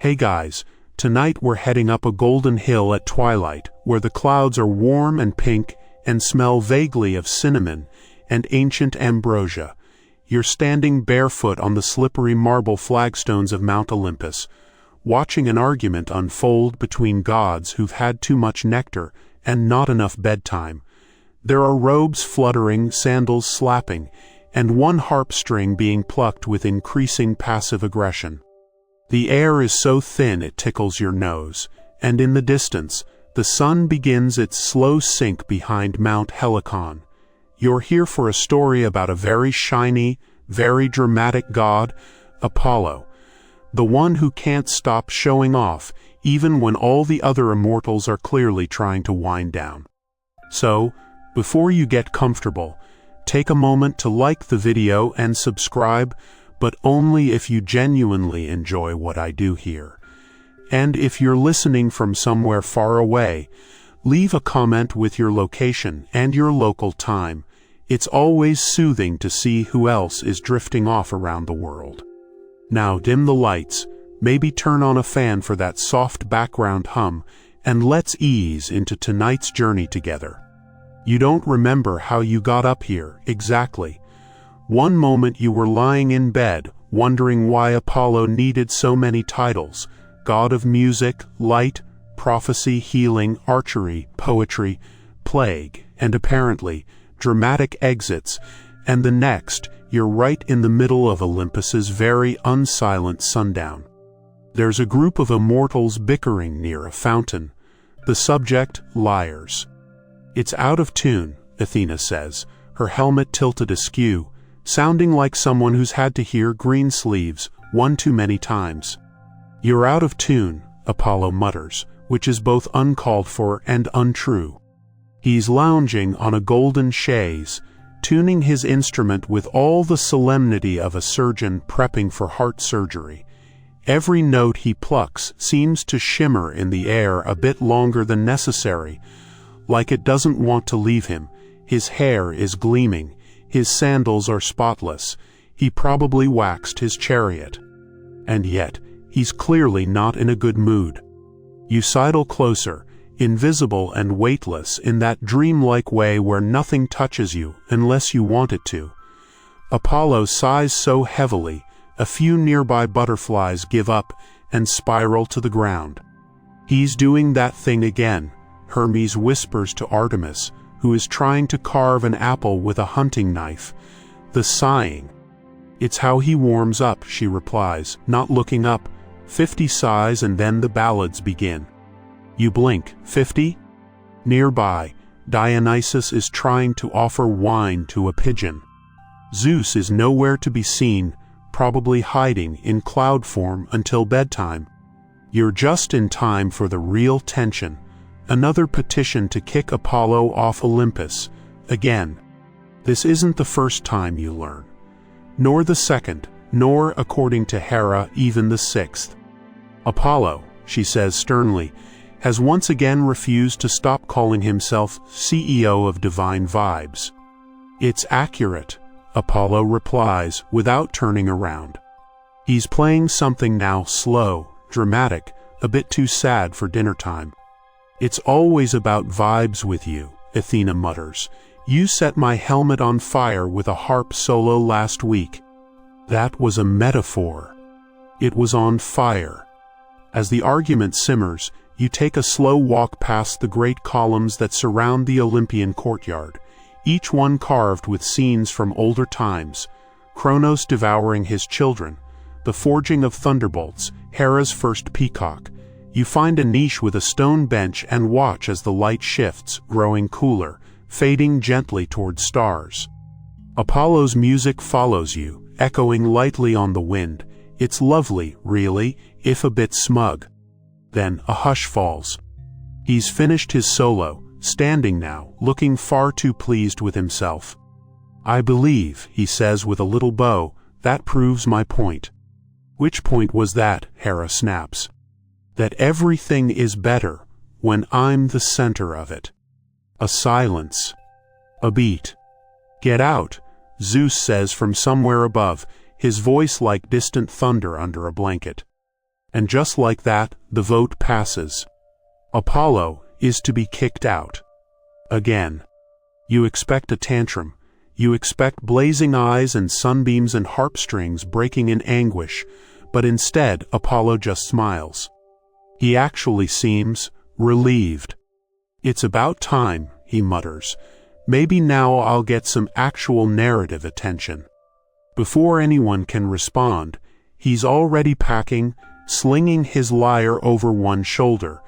Hey guys, tonight we're heading up a golden hill at twilight, where the clouds are warm and pink and smell vaguely of cinnamon and ancient ambrosia. You're standing barefoot on the slippery marble flagstones of Mount Olympus, watching an argument unfold between gods who've had too much nectar and not enough bedtime. There are robes fluttering, sandals slapping, and one harp string being plucked with increasing passive aggression. The air is so thin it tickles your nose, and in the distance, the sun begins its slow sink behind Mount Helicon. You're here for a story about a very shiny, very dramatic god, Apollo, the one who can't stop showing off even when all the other immortals are clearly trying to wind down. So, before you get comfortable, take a moment to like the video and subscribe, but only if you genuinely enjoy what I do here. And if you're listening from somewhere far away, leave a comment with your location and your local time. It's always soothing to see who else is drifting off around the world. Now dim the lights, maybe turn on a fan for that soft background hum, and let's ease into tonight's journey together. You don't remember how you got up here, exactly. One moment you were lying in bed, wondering why Apollo needed so many titles: god of music, light, prophecy, healing, archery, poetry, plague, and apparently dramatic exits, and the next, you're right in the middle of Olympus's very unsilent sundown. There's a group of immortals bickering near a fountain. The subject, liars. It's out of tune, Athena says, her helmet tilted askew, sounding like someone who's had to hear green sleeves one too many times. You're out of tune, Apollo mutters, which is both uncalled for and untrue. He's lounging on a golden chaise, tuning his instrument with all the solemnity of a surgeon prepping for heart surgery. Every note he plucks seems to shimmer in the air a bit longer than necessary, like it doesn't want to leave him. His hair is gleaming, his sandals are spotless, he probably waxed his chariot. And yet, he's clearly not in a good mood. You sidle closer, invisible and weightless in that dreamlike way where nothing touches you unless you want it to. Apollo sighs so heavily, a few nearby butterflies give up and spiral to the ground. He's doing that thing again, Hermes whispers to Artemis, who is trying to carve an apple with a hunting knife. The sighing. It's how he warms up, she replies, not looking up. 50 sighs and then the ballads begin. You blink. 50? Nearby, Dionysus is trying to offer wine to a pigeon. Zeus is nowhere to be seen, probably hiding in cloud form until bedtime. You're just in time for the real tension. Another petition to kick Apollo off Olympus. Again. This isn't the first time, you learn. Nor the second, nor, according to Hera, even the sixth. Apollo, she says sternly, has once again refused to stop calling himself CEO of Divine Vibes. It's accurate, Apollo replies without turning around. He's playing something now slow, dramatic, a bit too sad for dinner time. It's always about vibes with you, Athena mutters. You set my helmet on fire with a harp solo last week. That was a metaphor. It was on fire. As the argument simmers, you take a slow walk past the great columns that surround the Olympian courtyard, each one carved with scenes from older times: Kronos devouring his children, the forging of thunderbolts, Hera's first peacock. You find a niche with a stone bench and watch as the light shifts, growing cooler, fading gently toward stars. Apollo's music follows you, echoing lightly on the wind. It's lovely, really, if a bit smug. Then a hush falls. He's finished his solo, standing now, looking far too pleased with himself. I believe, he says with a little bow, that proves my point. Which point was that? Hera snaps. That everything is better when I'm the center of it. A silence. A beat. Get out, Zeus says from somewhere above, his voice like distant thunder under a blanket. And just like that, the vote passes. Apollo is to be kicked out. Again. You expect a tantrum. You expect blazing eyes and sunbeams and harp strings breaking in anguish, but instead Apollo just smiles. He actually seems relieved. "It's about time," he mutters. "Maybe now I'll get some actual narrative attention." Before anyone can respond, he's already packing, slinging his lyre over one shoulder,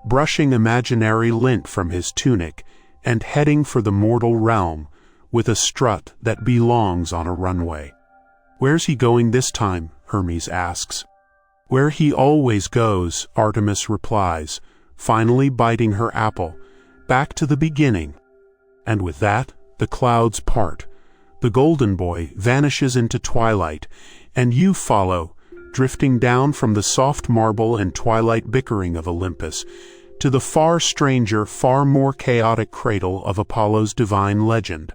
brushing imaginary lint from his tunic, and heading for the mortal realm, with a strut that belongs on a runway. "Where's he going this time?" Hermes asks. "Where he always goes," Artemis replies, finally biting her apple. "Back to the beginning." And with that, the clouds part. The golden boy vanishes into twilight, and you follow, drifting down from the soft marble and twilight bickering of Olympus to the far stranger, far more chaotic cradle of Apollo's divine legend.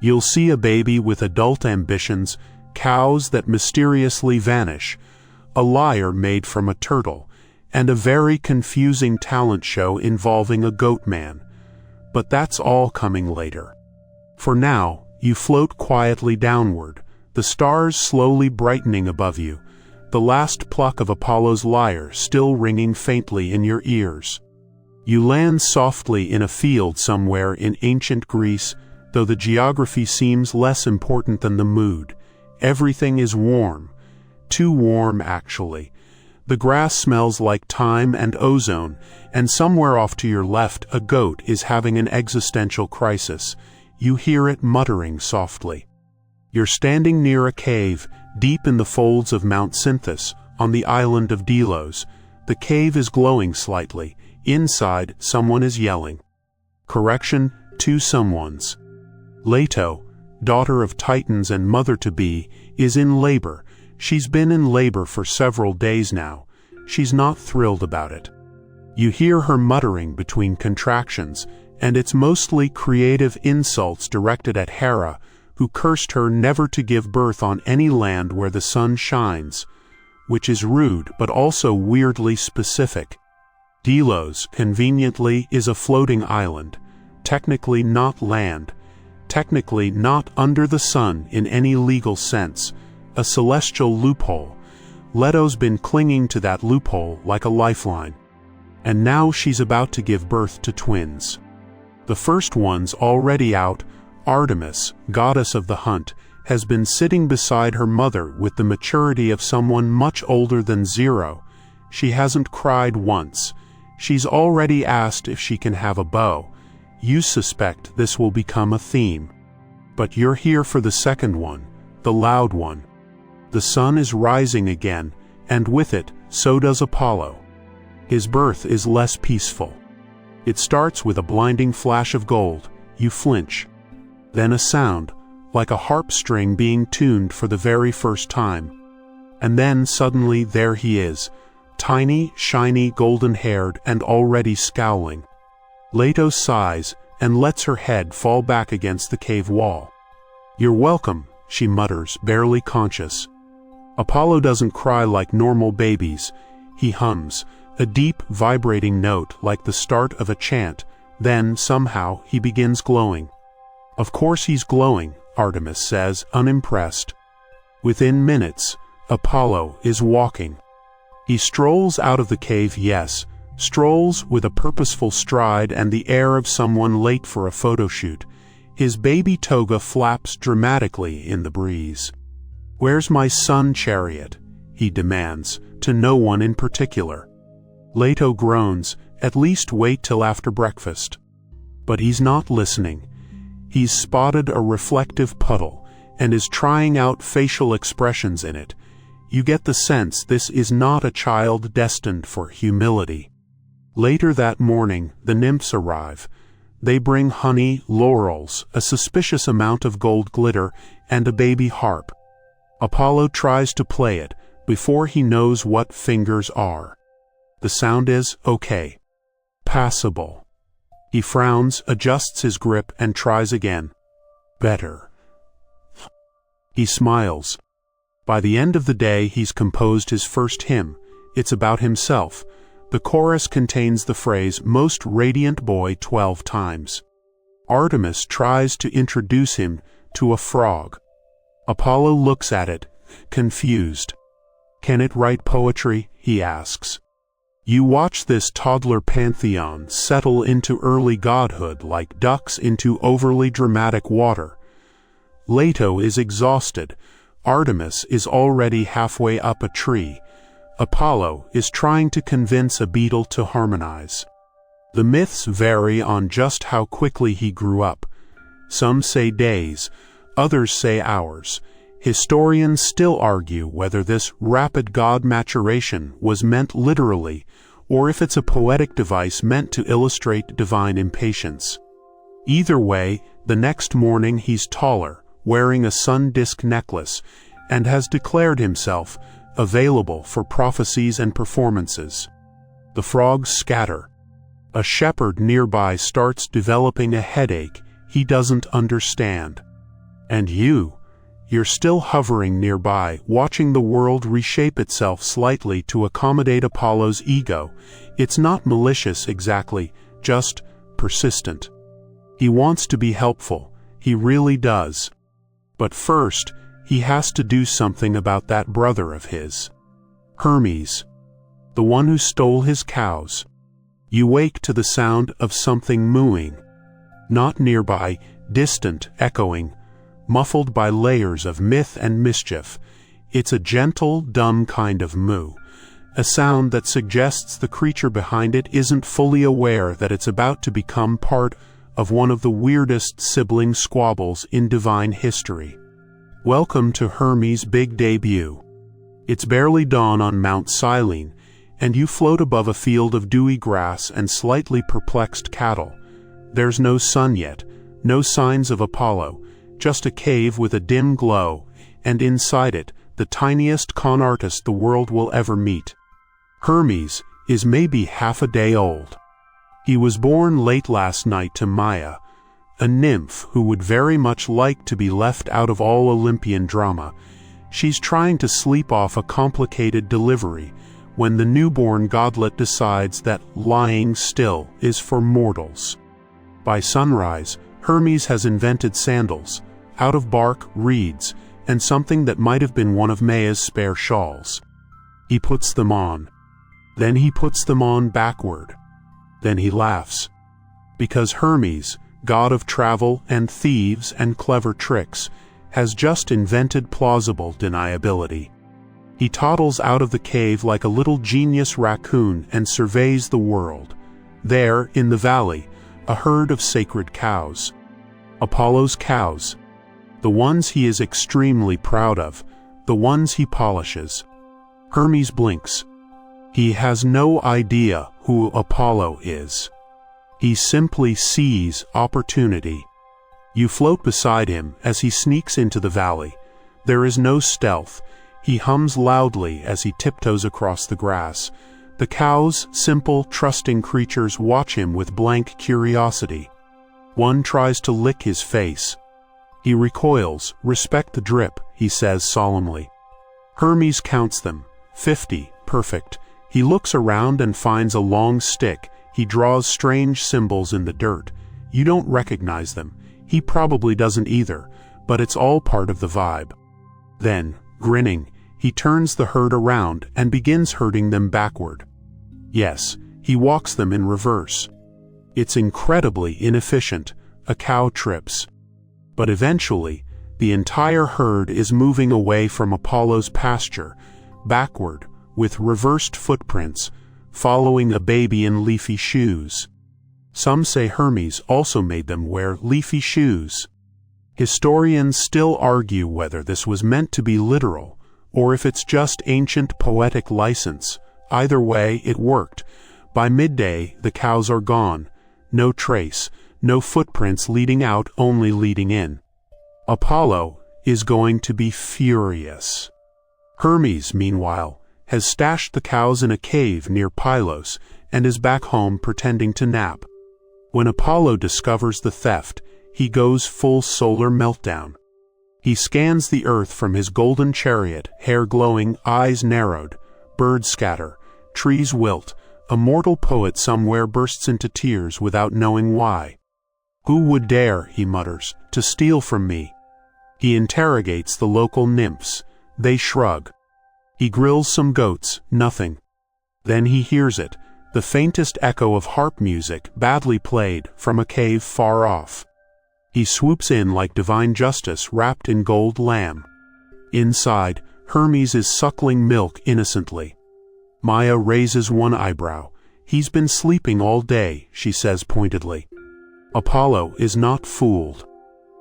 You'll see a baby with adult ambitions, cows that mysteriously vanish, a lyre made from a turtle, and a very confusing talent show involving a goat man. But that's all coming later. For now, you float quietly downward, the stars slowly brightening above you, the last pluck of Apollo's lyre still ringing faintly in your ears. You land softly in a field somewhere in ancient Greece, though the geography seems less important than the mood. Everything is warm. Too warm, actually. The grass smells like thyme and ozone, and somewhere off to your left a goat is having an existential crisis. You hear it muttering softly. You're standing near a cave, deep in the folds of Mount Cynthus, on the island of Delos. The cave is glowing slightly. Inside, someone is yelling. Correction, two someones. Leto, daughter of Titans and mother-to-be, is in labor. She's been in labor for several days now. She's not thrilled about it. You hear her muttering between contractions, and it's mostly creative insults directed at Hera, who cursed her never to give birth on any land where the sun shines, which is rude but also weirdly specific. Delos, conveniently, is a floating island, technically not land, technically not under the sun in any legal sense, a celestial loophole. Leto's been clinging to that loophole like a lifeline. And now she's about to give birth to twins. The first one's already out. Artemis, goddess of the hunt, has been sitting beside her mother with the maturity of someone much older than Zero. She hasn't cried once. She's already asked if she can have a bow. You suspect this will become a theme. But you're here for the second one, the loud one. The sun is rising again, and with it, so does Apollo. His birth is less peaceful. It starts with a blinding flash of gold. You flinch. Then a sound, like a harp string being tuned for the very first time. And then suddenly there he is, tiny, shiny, golden-haired, and already scowling. Leto sighs and lets her head fall back against the cave wall. "You're welcome," she mutters, barely conscious. Apollo doesn't cry like normal babies. He hums, a deep, vibrating note like the start of a chant. Then, somehow, he begins glowing. "Of course he's glowing," Artemis says, unimpressed. Within minutes, Apollo is walking. He strolls out of the cave, yes, strolls with a purposeful stride and the air of someone late for a photo shoot. His baby toga flaps dramatically in the breeze. "Where's my sun chariot?" he demands, to no one in particular. Leto groans, "At least wait till after breakfast." But he's not listening. He's spotted a reflective puddle and is trying out facial expressions in it. You get the sense this is not a child destined for humility. Later that morning, the nymphs arrive. They bring honey, laurels, a suspicious amount of gold glitter, and a baby harp. Apollo tries to play it before he knows what fingers are. The sound is okay. Passable. He frowns, adjusts his grip, and tries again. Better. He smiles. By the end of the day, he's composed his first hymn. It's about himself. The chorus contains the phrase "most radiant boy" 12 times. Artemis tries to introduce him to a frog. Apollo looks at it, confused. "Can it write poetry?" he asks. You watch this toddler pantheon settle into early godhood like ducks into overly dramatic water. Leto is exhausted. Artemis is already halfway up a tree. Apollo is trying to convince a beetle to harmonize. The myths vary on just how quickly he grew up. Some say days, others say hours. Historians still argue whether this rapid god maturation was meant literally, or if it's a poetic device meant to illustrate divine impatience. Either way, the next morning he's taller, wearing a sun disk necklace, and has declared himself available for prophecies and performances. The frogs scatter. A shepherd nearby starts developing a headache he doesn't understand. And you're still hovering nearby, watching the world reshape itself slightly to accommodate Apollo's ego. It's not malicious exactly, just persistent. He wants to be helpful, he really does. But first, he has to do something about that brother of his. Hermes, the one who stole his cows. You wake to the sound of something mooing. Not nearby, distant, echoing, muffled by layers of myth and mischief. It's a gentle, dumb kind of moo, a sound that suggests the creature behind it isn't fully aware that it's about to become part of one of the weirdest sibling squabbles in divine history. Welcome to Hermes' big debut. It's barely dawn on Mount Helicon, and you float above a field of dewy grass and slightly perplexed cattle. There's no sun yet, no signs of Apollo, just a cave with a dim glow, and inside it, the tiniest con artist the world will ever meet. Hermes is maybe half a day old. He was born late last night to Maia, a nymph who would very much like to be left out of all Olympian drama. She's trying to sleep off a complicated delivery when the newborn godlet decides that lying still is for mortals. By sunrise, Hermes has invented sandals, out of bark, reeds, and something that might have been one of Maia's spare shawls. He puts them on. Then he puts them on backward. Then he laughs. Because Hermes, god of travel and thieves and clever tricks, has just invented plausible deniability. He toddles out of the cave like a little genius raccoon and surveys the world. There, in the valley, a herd of sacred cows. Apollo's cows. The ones he is extremely proud of, the ones he polishes. Hermes blinks. He has no idea who Apollo is. He simply sees opportunity. You float beside him as he sneaks into the valley. There is no stealth. He hums loudly as he tiptoes across the grass. The cows, simple, trusting creatures, watch him with blank curiosity. One tries to lick his face. He recoils. "Respect the drip," he says solemnly. Hermes counts them. 50, perfect. He looks around and finds a long stick. He draws strange symbols in the dirt. You don't recognize them. He probably doesn't either, but it's all part of the vibe. Then, grinning, he turns the herd around and begins herding them backward. Yes, he walks them in reverse. It's incredibly inefficient. A cow trips. But eventually, the entire herd is moving away from Apollo's pasture, backward, with reversed footprints, following a baby in leafy shoes. Some say Hermes also made them wear leafy shoes. Historians still argue whether this was meant to be literal, or if it's just ancient poetic license. Either way, it worked. By midday, the cows are gone. No trace, no footprints leading out, only leading in. Apollo is going to be furious. Hermes, meanwhile, has stashed the cows in a cave near Pylos and is back home pretending to nap. When Apollo discovers the theft, he goes full solar meltdown. He scans the earth from his golden chariot, hair glowing, eyes narrowed. Birds scatter. trees wilt, a mortal poet somewhere bursts into tears without knowing why. Who would dare, he mutters, to steal from me? He interrogates the local nymphs. They shrug. He grills some goats, nothing. Then he hears it, the faintest echo of harp music, badly played, from a cave far off. He swoops in like divine justice wrapped in gold lamb. Inside, Hermes is suckling milk innocently. Maia raises one eyebrow. He's been sleeping all day, she says pointedly. Apollo is not fooled.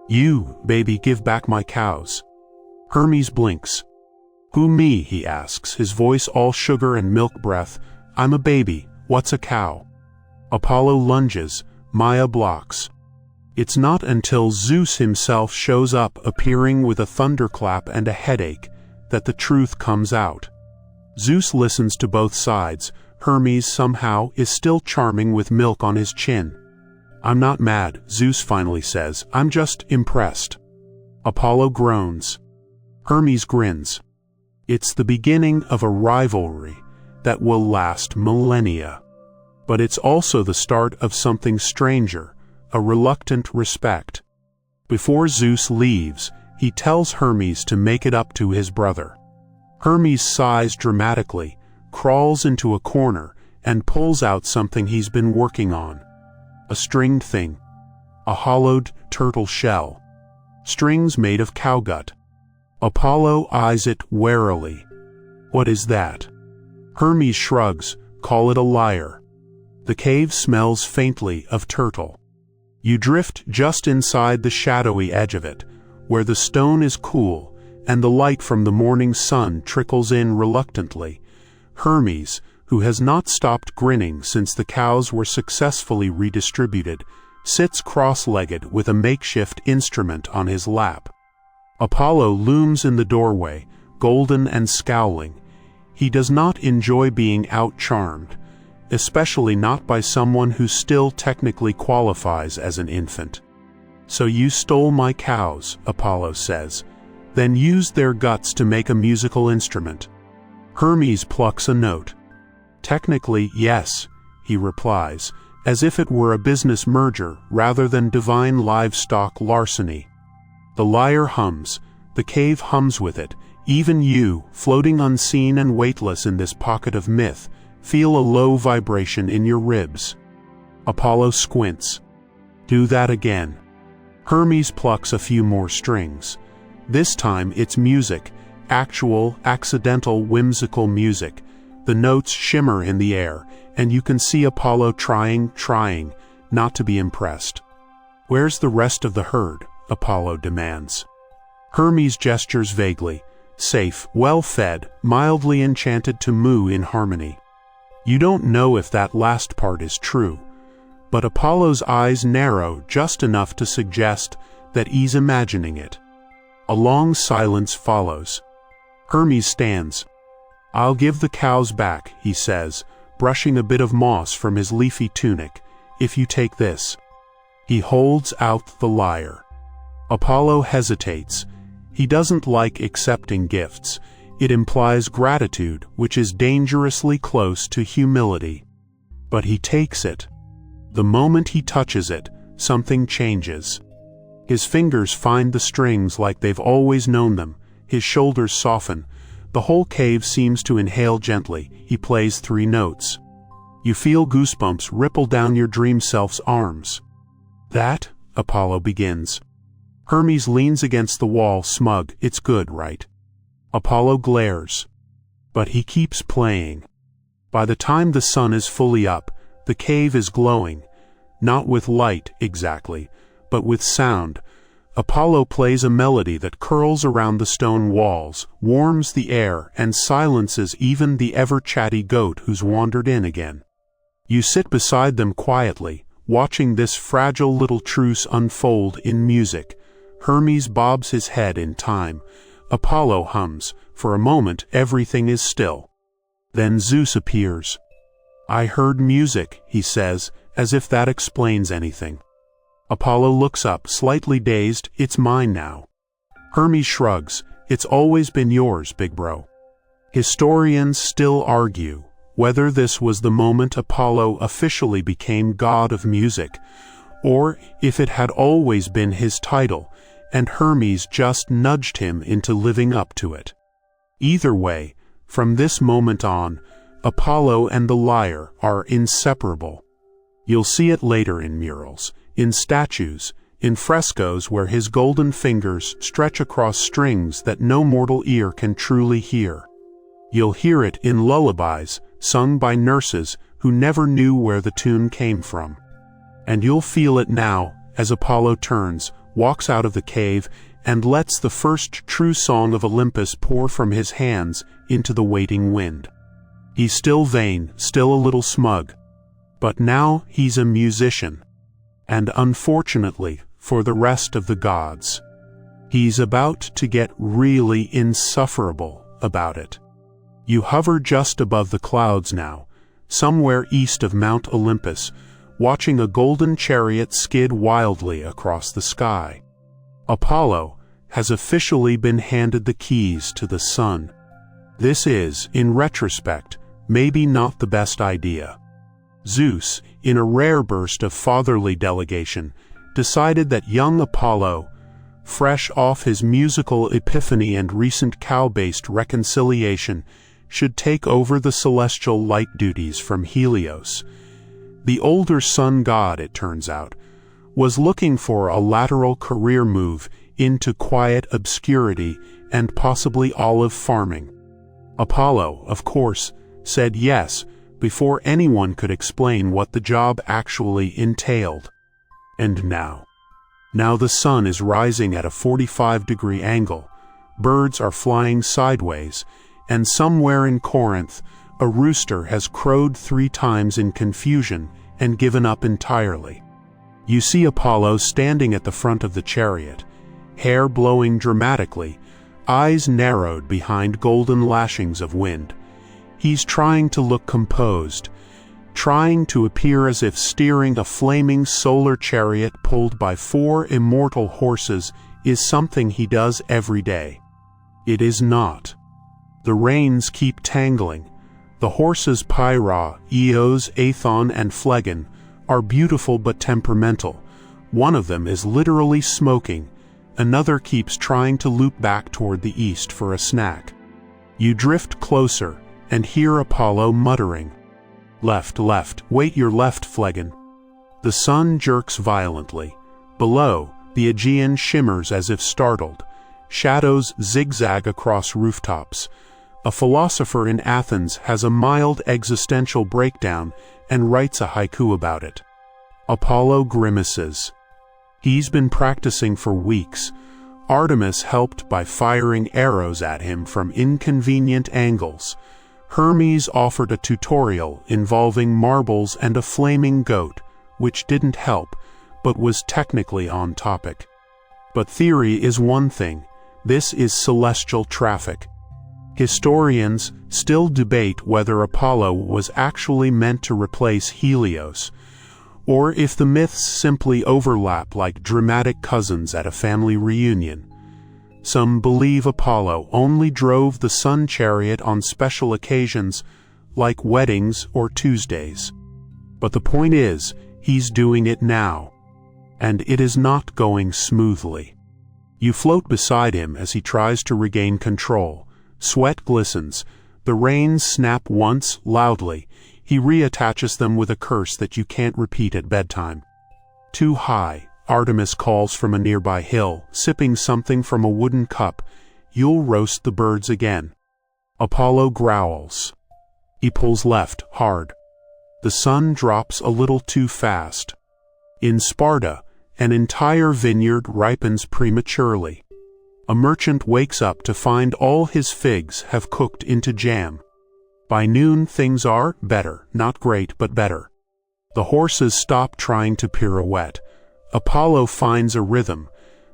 You, baby, give back my cows. Hermes blinks. Who, me, he asks, his voice all sugar and milk breath. I'm a baby, what's a cow? Apollo lunges, Maia blocks. It's not until Zeus himself shows up, appearing with a thunderclap and a headache, that the truth comes out. Zeus listens to both sides. Hermes, somehow, is still charming with milk on his chin. I'm not mad, Zeus finally says, I'm just impressed. Apollo groans. Hermes grins. It's the beginning of a rivalry that will last millennia. But it's also the start of something stranger, a reluctant respect. Before Zeus leaves, he tells Hermes to make it up to his brother. Hermes sighs dramatically, crawls into a corner, and pulls out something he's been working on. A stringed thing. A hollowed turtle shell. Strings made of cowgut. Apollo eyes it warily. What is that? Hermes shrugs, call it a lyre. The cave smells faintly of turtle. You drift just inside the shadowy edge of it, where the stone is cool, and the light from the morning sun trickles in reluctantly. Hermes, who has not stopped grinning since the cows were successfully redistributed, sits cross-legged with a makeshift instrument on his lap. Apollo looms in the doorway, golden and scowling. He does not enjoy being out-charmed, especially not by someone who still technically qualifies as an infant. So you stole my cows, Apollo says, then used their guts to make a musical instrument. Hermes plucks a note. Technically, yes, he replies, as if it were a business merger rather than divine livestock larceny. The lyre hums, the cave hums with it. Even you, floating unseen and weightless in this pocket of myth, feel a low vibration in your ribs. Apollo squints. Do that again. Hermes plucks a few more strings. This time it's music, actual, accidental, whimsical music. The notes shimmer in the air, and you can see Apollo trying not to be impressed. Where's the rest of the herd? Apollo demands. Hermes gestures vaguely, safe, well-fed, mildly enchanted to moo in harmony. You don't know if that last part is true, but Apollo's eyes narrow just enough to suggest that he's imagining it. A long silence follows. Hermes stands. I'll give the cows back, he says, brushing a bit of moss from his leafy tunic, if you take this. He holds out the lyre. Apollo hesitates. He doesn't like accepting gifts. It implies gratitude, which is dangerously close to humility. But he takes it. The moment he touches it, something changes. His fingers find the strings like they've always known them. His shoulders soften. The whole cave seems to inhale gently. He plays 3 notes. You feel goosebumps ripple down your dream self's arms. That, Apollo begins. Hermes leans against the wall, smug. It's good, right? Apollo glares. But he keeps playing. By the time the sun is fully up, the cave is glowing. Not with light, exactly, but with sound. Apollo plays a melody that curls around the stone walls, warms the air, and silences even the ever-chatty goat who's wandered in again. You sit beside them quietly, watching this fragile little truce unfold in music. Hermes bobs his head in time. Apollo hums. For a moment, everything is still. Then Zeus appears. I heard music, he says, as if that explains anything. Apollo looks up, slightly dazed. It's mine now. Hermes shrugs. It's always been yours, big bro. Historians still argue. whether this was the moment Apollo officially became god of music, or if it had always been his title, and Hermes just nudged him into living up to it. Either way, from this moment on, Apollo and the lyre are inseparable. You'll see it later in murals, in statues, in frescoes where his golden fingers stretch across strings that no mortal ear can truly hear. You'll hear it in lullabies sung by nurses who never knew where the tune came from. And you'll feel it now as Apollo turns, walks out of the cave, and lets the first true song of Olympus pour from his hands into the waiting wind. He's still vain, still a little smug, but now he's a musician. And unfortunately, for the rest of the gods, he's about to get really insufferable about it. You hover just above the clouds now, somewhere east of Mount Olympus, watching a golden chariot skid wildly across the sky. Apollo has officially been handed the keys to the sun. This is, in retrospect, maybe not the best idea. Zeus, in a rare burst of fatherly delegation, decided that young Apollo, fresh off his musical epiphany and recent cow-based reconciliation, should take over the celestial light duties from Helios. The older sun god, it turns out, was looking for a lateral career move into quiet obscurity and possibly olive farming. Apollo, of course, said yes before anyone could explain what the job actually entailed. And now the sun is rising at a 45-degree angle, birds are flying sideways, and somewhere in Corinth, a rooster has crowed 3 times in confusion and given up entirely. You see Apollo standing at the front of the chariot, hair blowing dramatically, eyes narrowed behind golden lashings of wind. He's trying to look composed, trying to appear as if steering a flaming solar chariot pulled by 4 immortal horses is something he does every day. It is not. The reins keep tangling. The horses Pyra, Eos, Aethon, and Phlegon are beautiful but temperamental. One of them is literally smoking. Another keeps trying to loop back toward the east for a snack. You drift closer and hear Apollo muttering, "Left, left, wait your left, Phlegon." The sun jerks violently. Below, the Aegean shimmers as if startled. Shadows zigzag across rooftops. A philosopher in Athens has a mild existential breakdown and writes a haiku about it. Apollo grimaces. He's been practicing for weeks. Artemis helped by firing arrows at him from inconvenient angles. Hermes offered a tutorial involving marbles and a flaming goat, which didn't help, but was technically on topic. But theory is one thing. This is celestial traffic. Historians still debate whether Apollo was actually meant to replace Helios, or if the myths simply overlap like dramatic cousins at a family reunion. Some believe Apollo only drove the sun chariot on special occasions, like weddings or Tuesdays. But the point is, he's doing it now, and it is not going smoothly. You float beside him as he tries to regain control. Sweat glistens. The reins snap once, loudly. He reattaches them with a curse that you can't repeat at bedtime. "Too high," Artemis calls from a nearby hill, sipping something from a wooden cup. "You'll roast the birds again." Apollo growls. He pulls left, hard. The sun drops a little too fast. In Sparta, an entire vineyard ripens prematurely. A merchant wakes up to find all his figs have cooked into jam. By noon things are better, not great, but better. The horses stop trying to pirouette. Apollo finds a rhythm.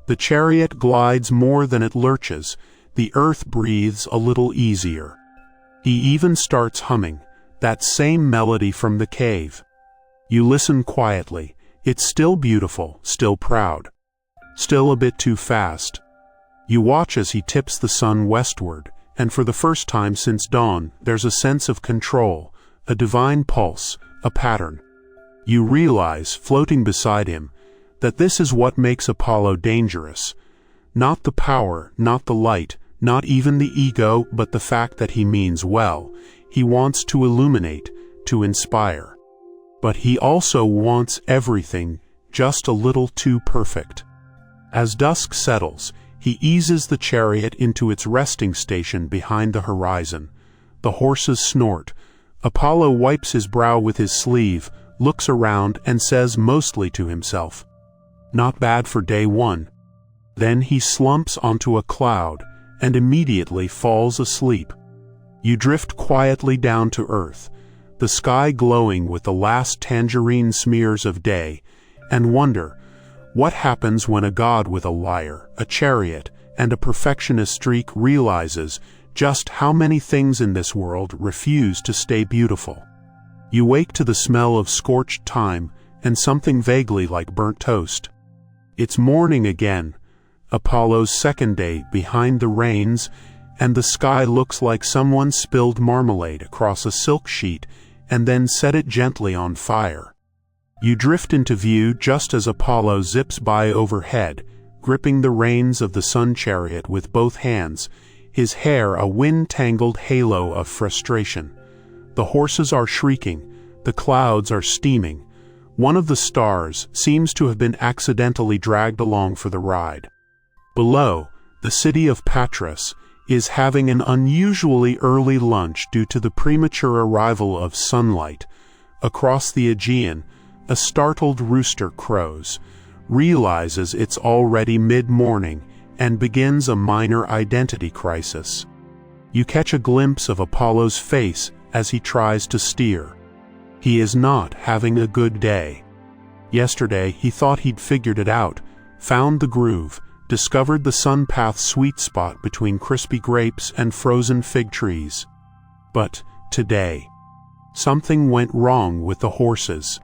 The chariot glides more than it lurches. The earth breathes a little easier. He even starts humming, that same melody from the cave. You listen quietly. It's still beautiful, still proud. Still a bit too fast. You watch as he tips the sun westward, and for the first time since dawn, there's a sense of control, a divine pulse, a pattern. You realize, floating beside him, that this is what makes Apollo dangerous. Not the power, not the light, not even the ego, but the fact that he means well. He wants to illuminate, to inspire. But he also wants everything just a little too perfect. As dusk settles, he eases the chariot into its resting station behind the horizon. The horses snort. Apollo wipes his brow with his sleeve, looks around, and says mostly to himself, "Not bad for day one." Then he slumps onto a cloud and immediately falls asleep. You drift quietly down to earth, the sky glowing with the last tangerine smears of day, and wonder, what happens when a god with a lyre, a chariot, and a perfectionist streak realizes just how many things in this world refuse to stay beautiful? You wake to the smell of scorched thyme and something vaguely like burnt toast. It's morning again, Apollo's second day behind the reins, and the sky looks like someone spilled marmalade across a silk sheet and then set it gently on fire. You drift into view just as Apollo zips by overhead, gripping the reins of the sun chariot with both hands, his hair a wind-tangled halo of frustration. The horses are shrieking, the clouds are steaming. One of the stars seems to have been accidentally dragged along for the ride. Below, the city of Patras is having an unusually early lunch due to the premature arrival of sunlight. Across the Aegean, a startled rooster crows, realizes it's already mid-morning, and begins a minor identity crisis. You catch a glimpse of Apollo's face as he tries to steer. He is not having a good day. Yesterday he thought he'd figured it out, found the groove, discovered the sun path sweet spot between crispy grapes and frozen fig trees. But today, something went wrong with the horses.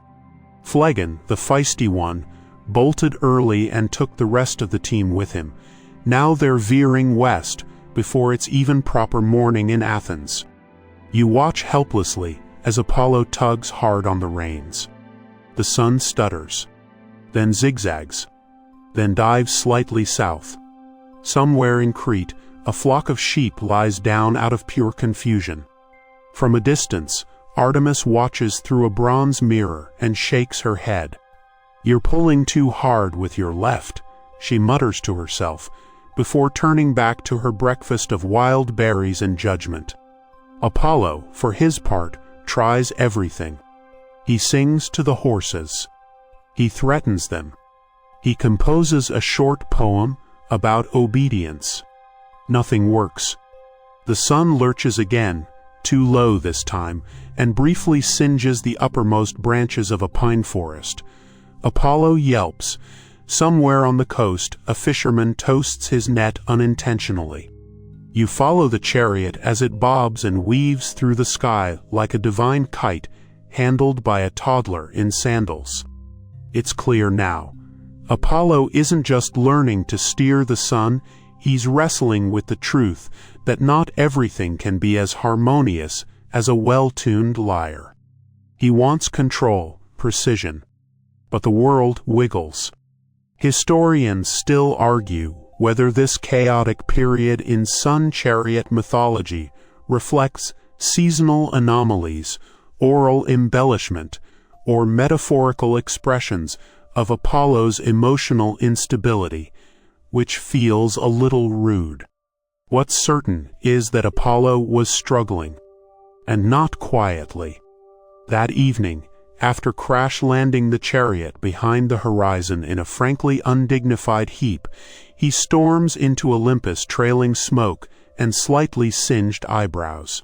Phlegon, the feisty one, bolted early and took the rest of the team with him. Now they're veering west before it's even proper morning in Athens. You watch helplessly as Apollo tugs hard on the reins. The sun stutters, then zigzags, then dives slightly south. Somewhere in Crete, a flock of sheep lies down out of pure confusion. From a distance, Artemis watches through a bronze mirror and shakes her head. "You're pulling too hard with your left," she mutters to herself, before turning back to her breakfast of wild berries and judgment. Apollo, for his part, tries everything. He sings to the horses. He threatens them. He composes a short poem about obedience. Nothing works. The sun lurches again, too low this time, and briefly singes the uppermost branches of a pine forest. Apollo yelps. Somewhere on the coast, a fisherman toasts his net unintentionally. You follow the chariot as it bobs and weaves through the sky like a divine kite handled by a toddler in sandals. It's clear now. Apollo isn't just learning to steer the sun, he's wrestling with the truth that not everything can be as harmonious as a well-tuned lyre. He wants control, precision. But the world wiggles. Historians still argue whether this chaotic period in sun chariot mythology reflects seasonal anomalies, oral embellishment, or metaphorical expressions of Apollo's emotional instability, which feels a little rude. What's certain is that Apollo was struggling, and not quietly. That evening, after crash-landing the chariot behind the horizon in a frankly undignified heap, he storms into Olympus trailing smoke and slightly singed eyebrows.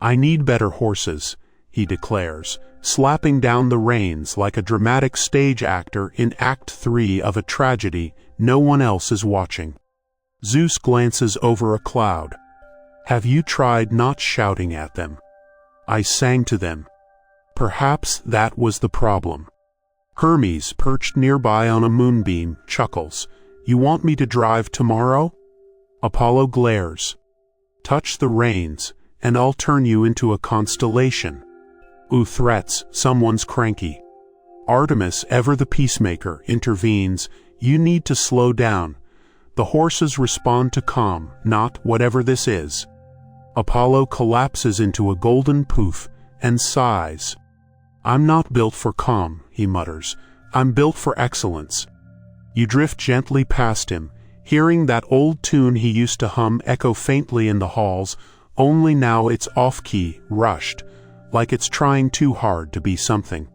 "I need better horses," he declares, slapping down the reins like a dramatic stage actor in Act 3 of a tragedy no one else is watching. Zeus glances over a cloud. "Have you tried not shouting at them? I sang to them." Perhaps that was the problem. Hermes, perched nearby on a moonbeam, chuckles. "You want me to drive tomorrow?" Apollo glares. "Touch the reins, and I'll turn you into a constellation." Ooh, threats, someone's cranky. Artemis, ever the peacemaker, intervenes. You need to slow down. The horses respond to calm, not whatever this is. Apollo collapses into a golden poof and sighs. I'm not built for calm, he mutters. I'm built for excellence. You drift gently past him, hearing that old tune he used to hum echo faintly in the halls, only now it's off-key, rushed, like it's trying too hard to be something.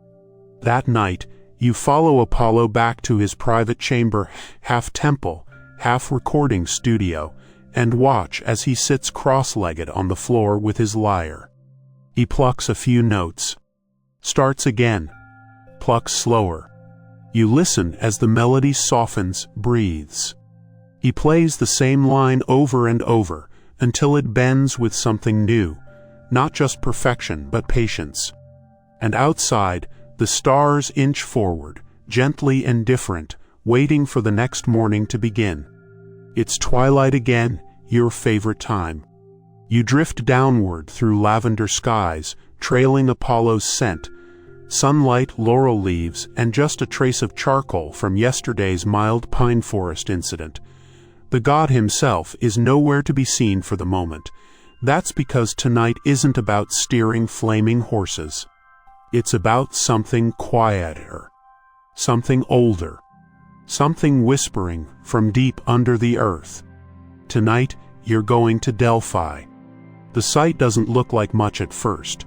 That night, you follow Apollo back to his private chamber, half temple, half recording studio, and watch as he sits cross-legged on the floor with his lyre. He plucks a few notes. Starts again. Plucks slower. You listen as the melody softens, breathes. He plays the same line over and over, until it bends with something new, not just perfection but patience. And outside, the stars inch forward, gently indifferent, waiting for the next morning to begin. It's twilight again, your favorite time. You drift downward through lavender skies, trailing Apollo's scent, sunlight, laurel leaves, and just a trace of charcoal from yesterday's mild pine forest incident. The god himself is nowhere to be seen for the moment. That's because tonight isn't about steering flaming horses. It's about something quieter, something older, something whispering from deep under the earth. Tonight, you're going to Delphi. The site doesn't look like much at first.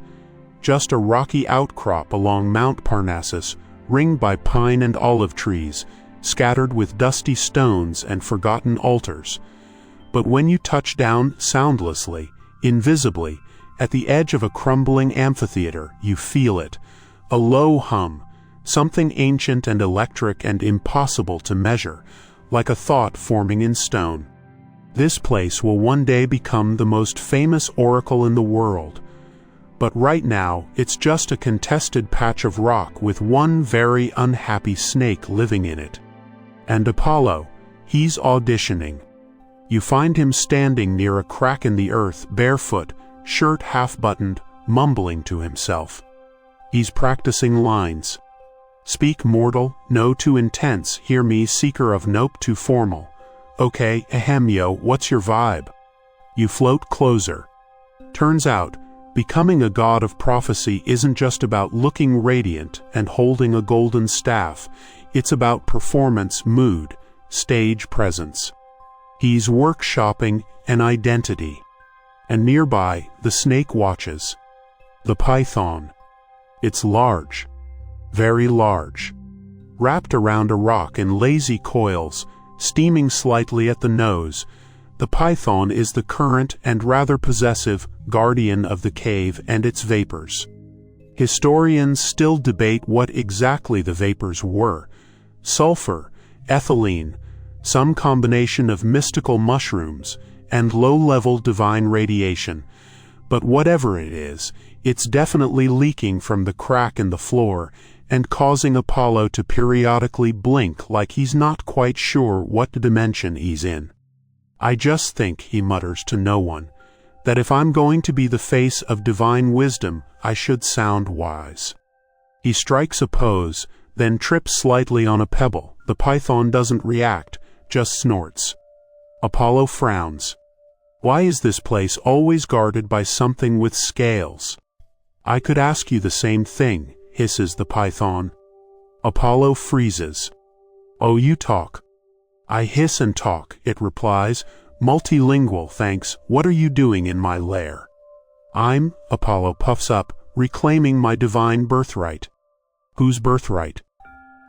Just a rocky outcrop along Mount Parnassus, ringed by pine and olive trees, scattered with dusty stones and forgotten altars. But when you touch down soundlessly, invisibly, at the edge of a crumbling amphitheater, you feel it. A low hum, something ancient and electric and impossible to measure, like a thought forming in stone. This place will one day become the most famous oracle in the world. But right now, it's just a contested patch of rock with one very unhappy snake living in it. And Apollo, he's auditioning. You find him standing near a crack in the earth, barefoot, shirt half-buttoned, mumbling to himself. He's practicing lines. Speak, mortal, no too intense, hear me, seeker of nope, too formal. Okay, ahem, yo, what's your vibe? You float closer. Turns out, becoming a god of prophecy isn't just about looking radiant and holding a golden staff. It's about performance, mood, stage presence. He's workshopping an identity. And nearby, the snake watches. The python. It's large. Very large. Wrapped around a rock in lazy coils, steaming slightly at the nose, the python is the current and rather possessive guardian of the cave and its vapors. Historians still debate what exactly the vapors were. Sulfur, ethylene, some combination of mystical mushrooms, and low-level divine radiation. But whatever it is, it's definitely leaking from the crack in the floor and causing Apollo to periodically blink like he's not quite sure what dimension he's in. I just think, he mutters to no one, that if I'm going to be the face of divine wisdom, I should sound wise. He strikes a pose, then trips slightly on a pebble. The python doesn't react, just snorts. Apollo frowns. Why is this place always guarded by something with scales? I could ask you the same thing, hisses the python. Apollo freezes. Oh, you talk. I hiss and talk, it replies, multilingual, thanks. What are you doing in my lair? Apollo puffs up, reclaiming my divine birthright. Whose birthright?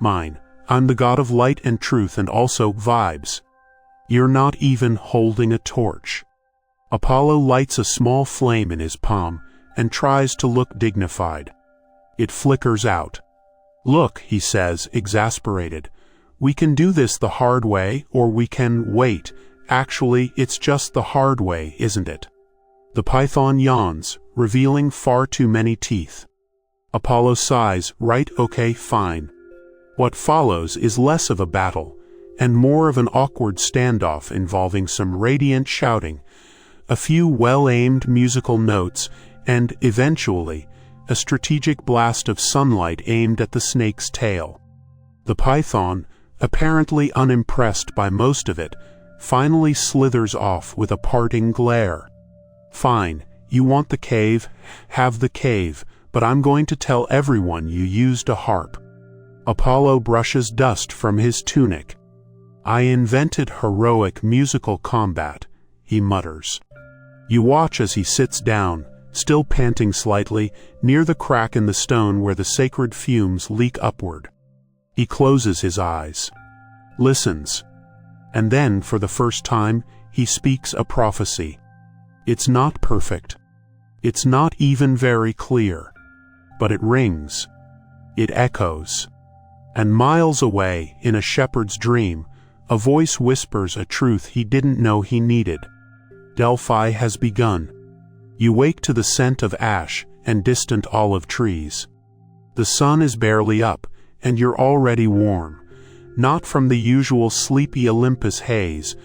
Mine. I'm the god of light and truth and also vibes. You're not even holding a torch. Apollo lights a small flame in his palm and tries to look dignified. It flickers out. Look, he says, exasperated. We can do this the hard way, or we can wait. Actually, it's just the hard way, isn't it? The python yawns, revealing far too many teeth. Apollo sighs, right, okay, fine. What follows is less of a battle, and more of an awkward standoff involving some radiant shouting, a few well-aimed musical notes, and, eventually, a strategic blast of sunlight aimed at the snake's tail. The python, apparently unimpressed by most of it, finally slithers off with a parting glare. "Fine, you want the cave? Have the cave, but I'm going to tell everyone you used a harp." Apollo brushes dust from his tunic. "I invented heroic musical combat," he mutters. You watch as he sits down, still panting slightly, near the crack in the stone where the sacred fumes leak upward. He closes his eyes, listens, and then, for the first time, he speaks a prophecy. It's not perfect. It's not even very clear. But it rings. It echoes. And miles away, in a shepherd's dream, a voice whispers a truth he didn't know he needed. Delphi has begun. You wake to the scent of ash and distant olive trees. The sun is barely up, and you're already warm, not from the usual sleepy Olympus haze,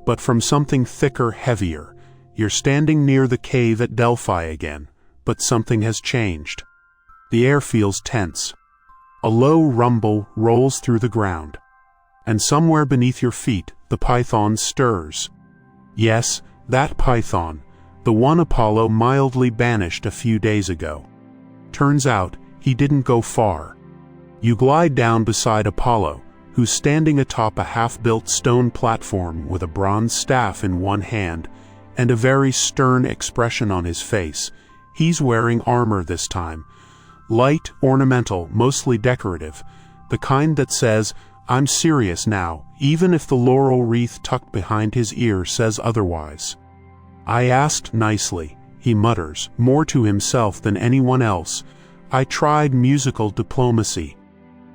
but from something thicker, heavier. You're standing near the cave at Delphi again, but something has changed. The air feels tense. A low rumble rolls through the ground, and somewhere beneath your feet the python stirs. Yes, that python, the one Apollo mildly banished a few days ago. Turns out, he didn't go far. You glide down beside Apollo, who's standing atop a half-built stone platform with a bronze staff in one hand and a very stern expression on his face. He's wearing armor this time. Light, ornamental, mostly decorative, the kind that says, "I'm serious now," even if the laurel wreath tucked behind his ear says otherwise. "I asked nicely," he mutters, more to himself than anyone else. "I tried musical diplomacy."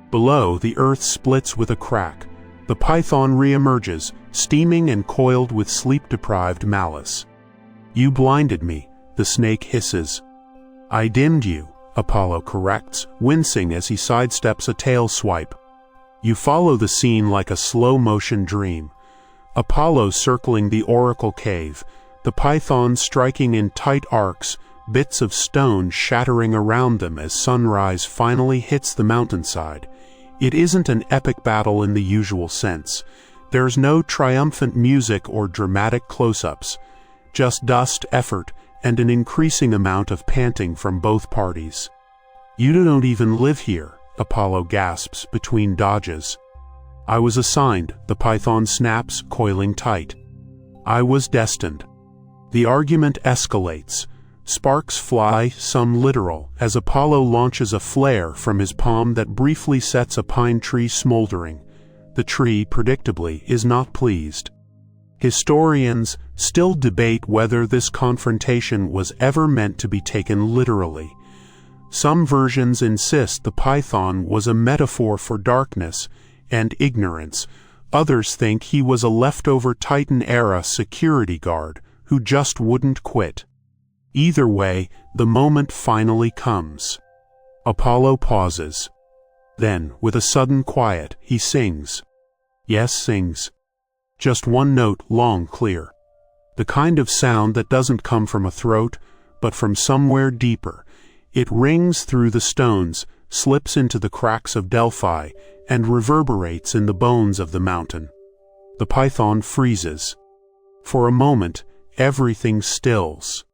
Below, the earth splits with a crack. The python reemerges, steaming and coiled with sleep-deprived malice. "You blinded me," the snake hisses. "I dimmed you," Apollo corrects, wincing as he sidesteps a tail swipe. You follow the scene like a slow-motion dream. Apollo circling the oracle cave, the python striking in tight arcs, bits of stone shattering around them as sunrise finally hits the mountainside. It isn't an epic battle in the usual sense. There's no triumphant music or dramatic close-ups, just dust, effort, and an increasing amount of panting from both parties. "You don't even live here," Apollo gasps between dodges. "I was assigned," the python snaps, coiling tight. "I was destined." The argument escalates. Sparks fly, some literal, as Apollo launches a flare from his palm that briefly sets a pine tree smoldering. The tree, predictably, is not pleased. Historians still debate whether this confrontation was ever meant to be taken literally. Some versions insist the python was a metaphor for darkness and ignorance. Others think he was a leftover Titan-era security guard who just wouldn't quit. Either way, the moment finally comes. Apollo pauses. Then, with a sudden quiet, he sings. Yes, sings. Just one note, long, clear. The kind of sound that doesn't come from a throat, but from somewhere deeper. It rings through the stones, slips into the cracks of Delphi, and reverberates in the bones of the mountain. The python freezes. For a moment, everything stills.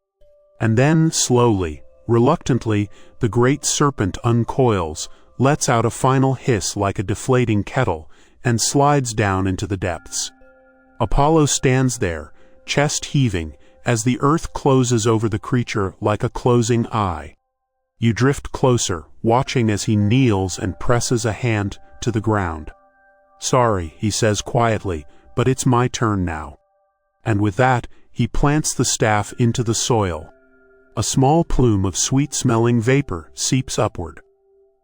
And then, slowly, reluctantly, the great serpent uncoils, lets out a final hiss like a deflating kettle, and slides down into the depths. Apollo stands there, chest heaving, as the earth closes over the creature like a closing eye. You drift closer, watching as he kneels and presses a hand to the ground. "Sorry," he says quietly, "but it's my turn now." And with that, he plants the staff into the soil. A small plume of sweet-smelling vapor seeps upward.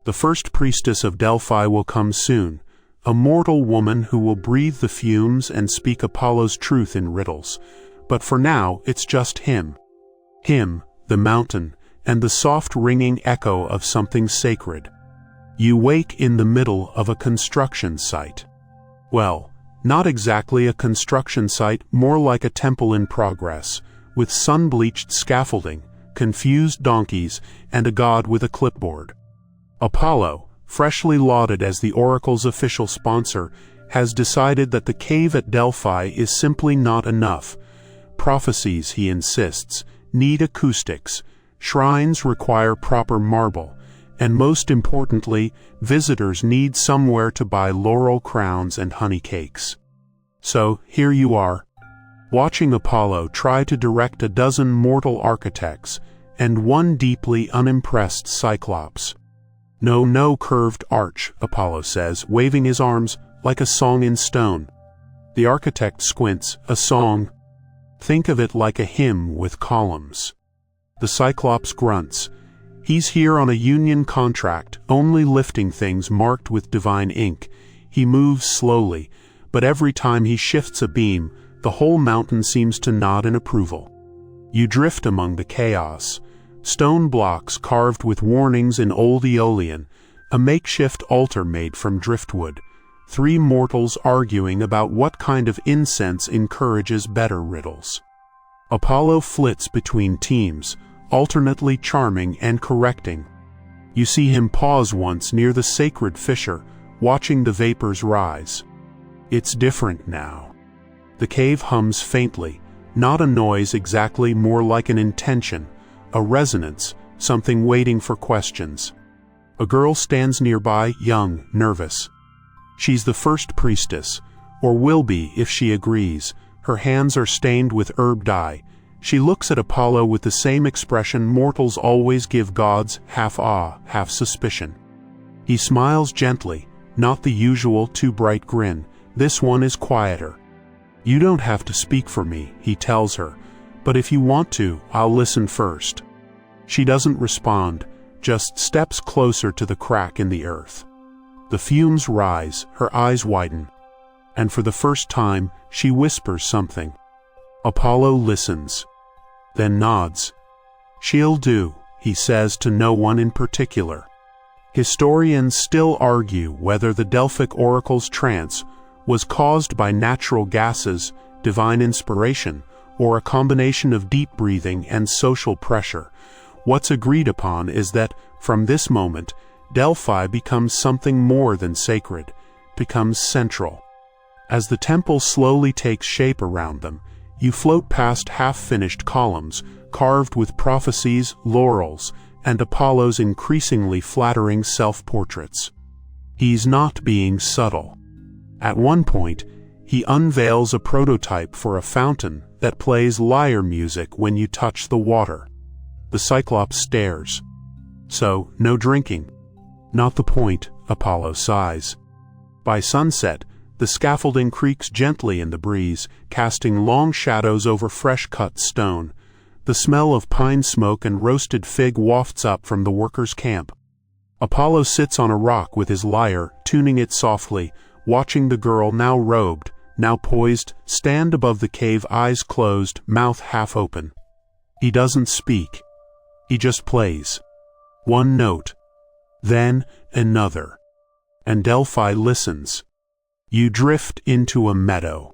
The first priestess of Delphi will come soon, a mortal woman who will breathe the fumes and speak Apollo's truth in riddles. But for now, it's just him. Him, the mountain, and the soft ringing echo of something sacred. You wake in the middle of a construction site. Well, not exactly a construction site, more like a temple in progress, with sun-bleached scaffolding, confused donkeys, and a god with a clipboard. Apollo, freshly lauded as the oracle's official sponsor, has decided that the cave at Delphi is simply not enough. Prophecies, he insists, need acoustics, shrines require proper marble, and most importantly, visitors need somewhere to buy laurel crowns and honey cakes. So, here you are, watching Apollo try to direct a dozen mortal architects and one deeply unimpressed Cyclops. No curved arch, Apollo says, waving his arms like a song in stone. The architect squints. A song? Think of it like a hymn with columns. The Cyclops grunts. He's here on a union contract, only lifting things marked with divine ink. He moves slowly, but every time he shifts a beam, the whole mountain seems to nod in approval. You drift among the chaos. Stone blocks carved with warnings in Old Aeolian, a makeshift altar made from driftwood, 3 mortals arguing about what kind of incense encourages better riddles. Apollo flits between teams, alternately charming and correcting. You see him pause once near the sacred fissure, watching the vapors rise. It's different now. The cave hums faintly, not a noise exactly, more like an intention, a resonance, something waiting for questions. A girl stands nearby, young, nervous. She's the first priestess, or will be if she agrees. Her hands are stained with herb dye. She looks at Apollo with the same expression mortals always give gods, half awe, half suspicion. He smiles gently, not the usual too bright grin. This one is quieter. You don't have to speak for me, he tells her, but if you want to, I'll listen first. She doesn't respond, just steps closer to the crack in the earth. The fumes rise, her eyes widen, and for the first time, she whispers something. Apollo listens, then nods. She'll do, he says to no one in particular. Historians still argue whether the Delphic oracle's trance was caused by natural gases, divine inspiration, or a combination of deep breathing and social pressure. What's agreed upon is that, from this moment, Delphi becomes something more than sacred, becomes central. As the temple slowly takes shape around them, you float past half-finished columns, carved with prophecies, laurels, and Apollo's increasingly flattering self-portraits. He's not being subtle. At one point, he unveils a prototype for a fountain that plays lyre music when you touch the water. The Cyclops stares. So, no drinking. Not the point, Apollo sighs. By sunset, the scaffolding creaks gently in the breeze, casting long shadows over fresh-cut stone. The smell of pine smoke and roasted fig wafts up from the workers' camp. Apollo sits on a rock with his lyre, tuning it softly, watching the girl, now robed, now poised, stand above the cave, eyes closed, mouth half open. He doesn't speak. He just plays. One note. Then another. And Delphi listens. You drift into a meadow.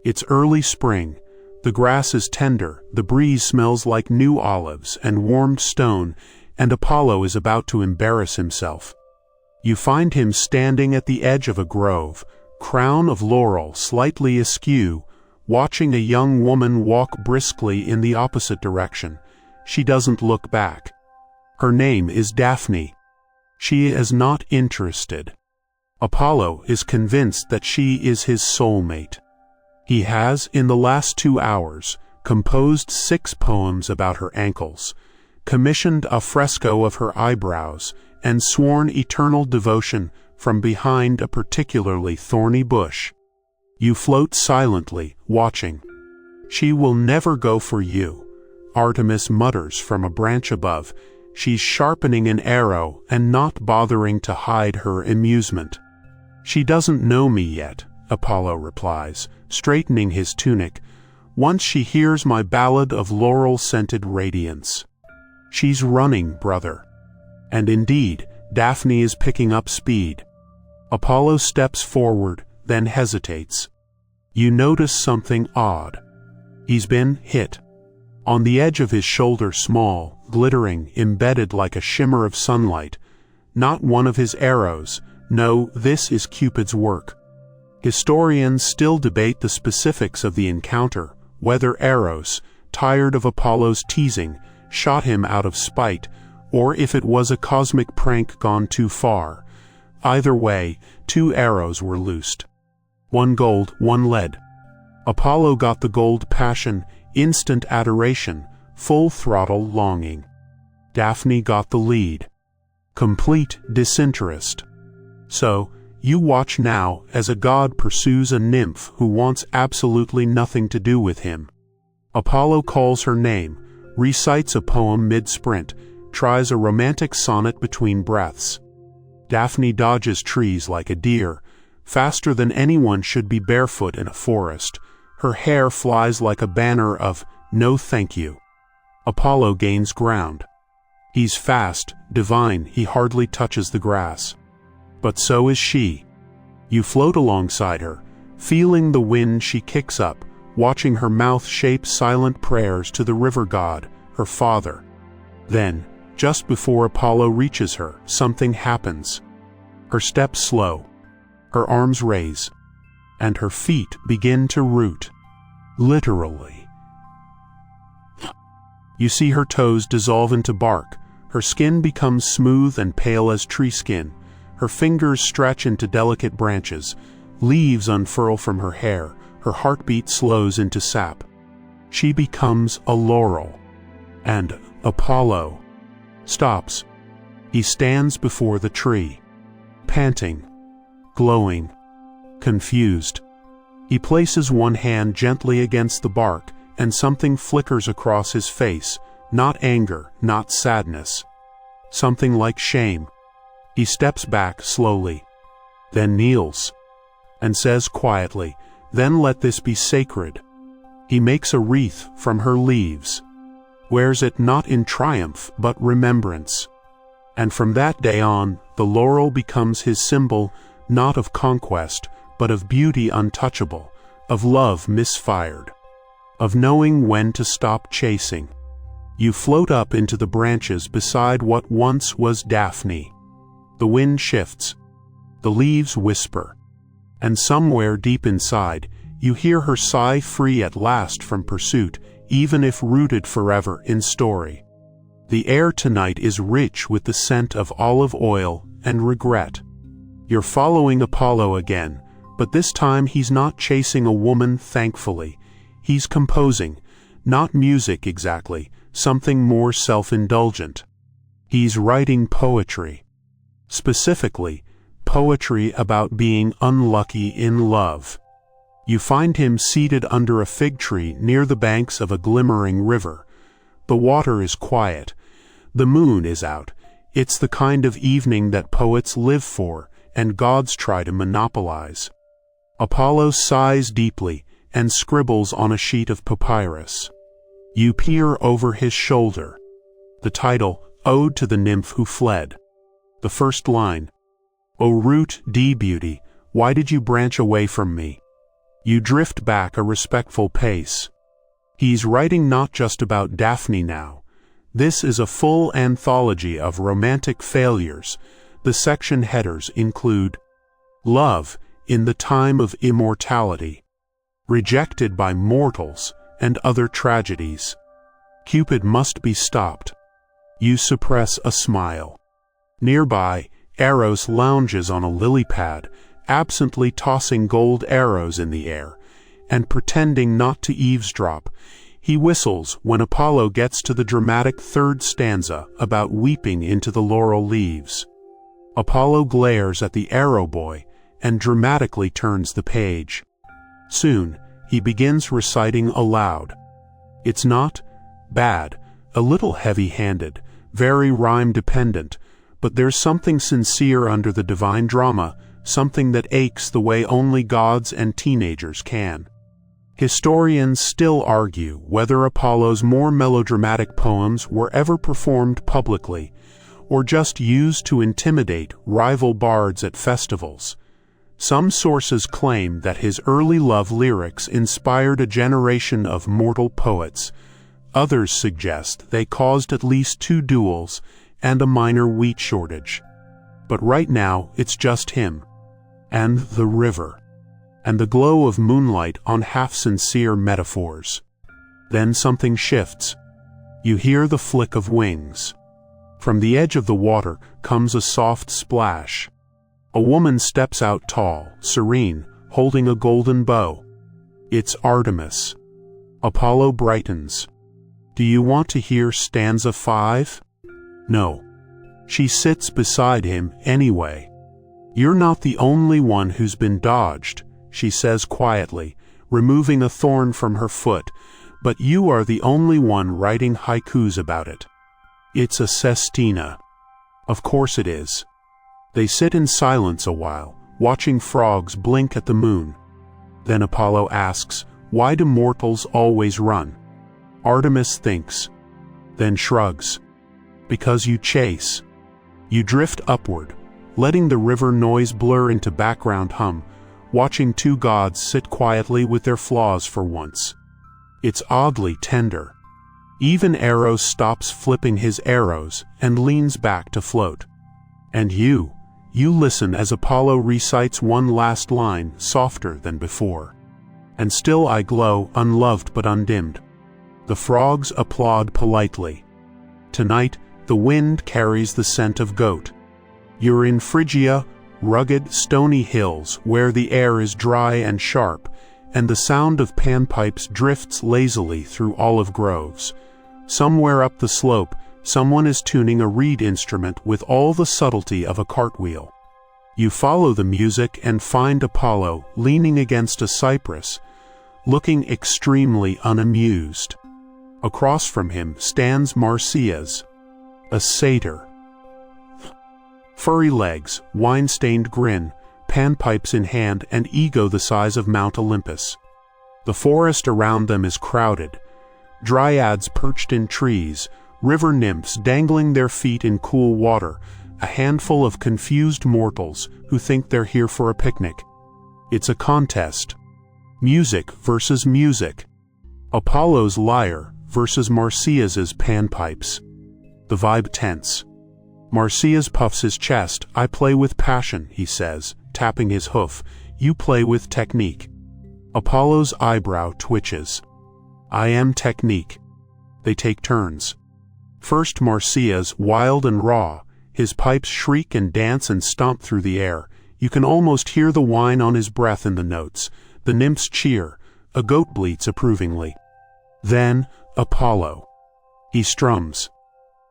It's early spring. The grass is tender, the breeze smells like new olives and warmed stone, and Apollo is about to embarrass himself. You find him standing at the edge of a grove, crown of laurel slightly askew, watching a young woman walk briskly in the opposite direction. She doesn't look back. Her name is Daphne. She is not interested. Apollo is convinced that she is his soulmate. He has, in the last 2 hours, composed 6 poems about her ankles, commissioned a fresco of her eyebrows, and sworn eternal devotion from behind a particularly thorny bush. You float silently, watching. She will never go for you, Artemis mutters from a branch above. She's sharpening an arrow and not bothering to hide her amusement. She doesn't know me yet, Apollo replies, straightening his tunic. Once she hears my ballad of laurel-scented radiance. She's running, brother. And indeed, Daphne is picking up speed. Apollo steps forward, then hesitates. You notice something odd. He's been hit. On the edge of his shoulder small, glittering, embedded like a shimmer of sunlight, not one of his arrows. No, this is Cupid's work. Historians still debate the specifics of the encounter, whether Eros, tired of Apollo's teasing, shot him out of spite, or if it was a cosmic prank gone too far. Either way, 2 arrows were loosed. 1 gold, 1 lead. Apollo got the gold passion, instant adoration, full throttle longing. Daphne got the lead. Complete disinterest. So, you watch now as a god pursues a nymph who wants absolutely nothing to do with him. Apollo calls her name, recites a poem mid-sprint, tries a romantic sonnet between breaths. Daphne dodges trees like a deer, faster than anyone should be barefoot in a forest. Her hair flies like a banner of, "No thank you." Apollo gains ground. He's fast, divine, he hardly touches the grass. But so is she. You float alongside her, feeling the wind she kicks up, watching her mouth shape silent prayers to the river god, her father. Then, just before Apollo reaches her, something happens. Her steps slow, her arms raise, and her feet begin to root. Literally. You see her toes dissolve into bark, her skin becomes smooth and pale as tree skin, her fingers stretch into delicate branches, leaves unfurl from her hair, her heartbeat slows into sap. She becomes a laurel. And Apollo stops. He stands before the tree, panting, glowing, confused. He places one hand gently against the bark, and something flickers across his face, not anger, not sadness. Something like shame. He steps back slowly, then kneels, and says quietly, "Then let this be sacred." He makes a wreath from her leaves, wears it not in triumph but remembrance. And from that day on, the laurel becomes his symbol, not of conquest, but of beauty untouchable, of love misfired, of knowing when to stop chasing. You float up into the branches beside what once was Daphne. The wind shifts, the leaves whisper, and somewhere deep inside, you hear her sigh, free at last from pursuit, even if rooted forever in story. The air tonight is rich with the scent of olive oil and regret. You're following Apollo again, but this time he's not chasing a woman, thankfully. He's composing, not music exactly, something more self-indulgent. He's writing poetry. Specifically, poetry about being unlucky in love. You find him seated under a fig tree near the banks of a glimmering river. The water is quiet. The moon is out. It's the kind of evening that poets live for, and gods try to monopolize. Apollo sighs deeply and scribbles on a sheet of papyrus. You peer over his shoulder. The title, Ode to the Nymph Who Fled. The first line, "O root D beauty, why did you branch away from me?" You drift back a respectful pace. He's writing not just about Daphne now. This is a full anthology of romantic failures. The section headers include Love in the Time of Immortality, Rejected by Mortals, and Other Tragedies. Cupid must be stopped. You suppress a smile. Nearby, Eros lounges on a lily pad, absently tossing gold arrows in the air, and pretending not to eavesdrop. He whistles when Apollo gets to the dramatic third stanza about weeping into the laurel leaves. Apollo glares at the arrow boy and dramatically turns the page. Soon, he begins reciting aloud. It's not bad, a little heavy-handed, very rhyme-dependent, but there's something sincere under the divine drama, something that aches the way only gods and teenagers can. Historians still argue whether Apollo's more melodramatic poems were ever performed publicly, or just used to intimidate rival bards at festivals. Some sources claim that his early love lyrics inspired a generation of mortal poets. Others suggest they caused at least 2 duels and a minor wheat shortage. But right now, it's just him. And the river. And the glow of moonlight on half-sincere metaphors. Then something shifts. You hear the flick of wings. From the edge of the water comes a soft splash. A woman steps out tall, serene, holding a golden bow. It's Artemis. Apollo brightens. Do you want to hear stanza 5? No. She sits beside him anyway. You're not the only one who's been dodged, she says quietly, removing a thorn from her foot, but you are the only one writing haikus about it. It's a sestina. Of course it is. They sit in silence a while, watching frogs blink at the moon. Then Apollo asks, why do mortals always run? Artemis thinks, then shrugs. Because you chase. You drift upward, letting the river noise blur into background hum, watching 2 gods sit quietly with their flaws for once. It's oddly tender. Even Eros stops flipping his arrows and leans back to float. And you listen as Apollo recites one last line softer than before. And still I glow, unloved but undimmed. The frogs applaud politely. Tonight, the wind carries the scent of goat. You're in Phrygia, rugged, stony hills where the air is dry and sharp, and the sound of panpipes drifts lazily through olive groves. Somewhere up the slope, someone is tuning a reed instrument with all the subtlety of a cartwheel. You follow the music and find Apollo leaning against a cypress, looking extremely unamused. Across from him stands Marsyas, a satyr. Furry legs, wine-stained grin, panpipes in hand, and ego the size of Mount Olympus. The forest around them is crowded. Dryads perched in trees, river nymphs dangling their feet in cool water, a handful of confused mortals who think they're here for a picnic. It's a contest. Music versus music. Apollo's lyre versus Marsyas's panpipes. The vibe tense. Marsyas puffs his chest. I play with passion, he says, tapping his hoof. You play with technique. Apollo's eyebrow twitches. I am technique. They take turns. First Marsyas, wild and raw. His pipes shriek and dance and stomp through the air. You can almost hear the wine on his breath in the notes. The nymphs cheer. A goat bleats approvingly. Then Apollo. He strums.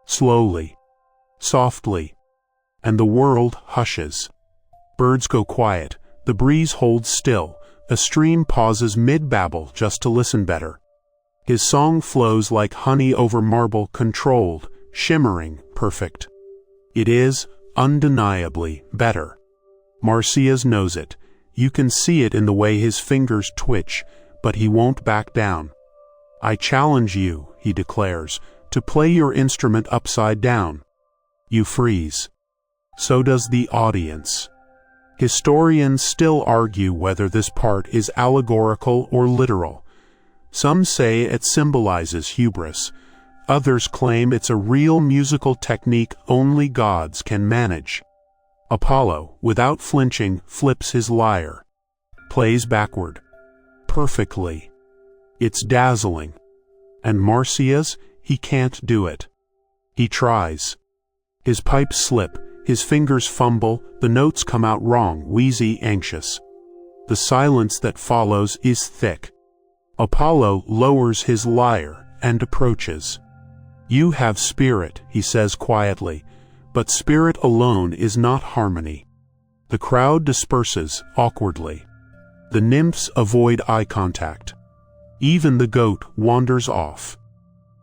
Slowly. Softly. And the world hushes. Birds go quiet. The breeze holds still. A stream pauses mid-babble just to listen better. His song flows like honey over marble, controlled, shimmering, perfect. It is, undeniably, better. Marsyas knows it. You can see it in the way his fingers twitch, but he won't back down. I challenge you, he declares, to play your instrument upside down. You freeze. So does the audience. Historians still argue whether this part is allegorical or literal. Some say it symbolizes hubris. Others claim it's a real musical technique only gods can manage. Apollo, without flinching, flips his lyre. Plays backward. Perfectly. It's dazzling. And Marsyas, he can't do it. He tries. His pipes slip, his fingers fumble, the notes come out wrong, wheezy, anxious. The silence that follows is thick. Apollo lowers his lyre and approaches. You have spirit, he says quietly, but spirit alone is not harmony. The crowd disperses awkwardly. The nymphs avoid eye contact. Even the goat wanders off.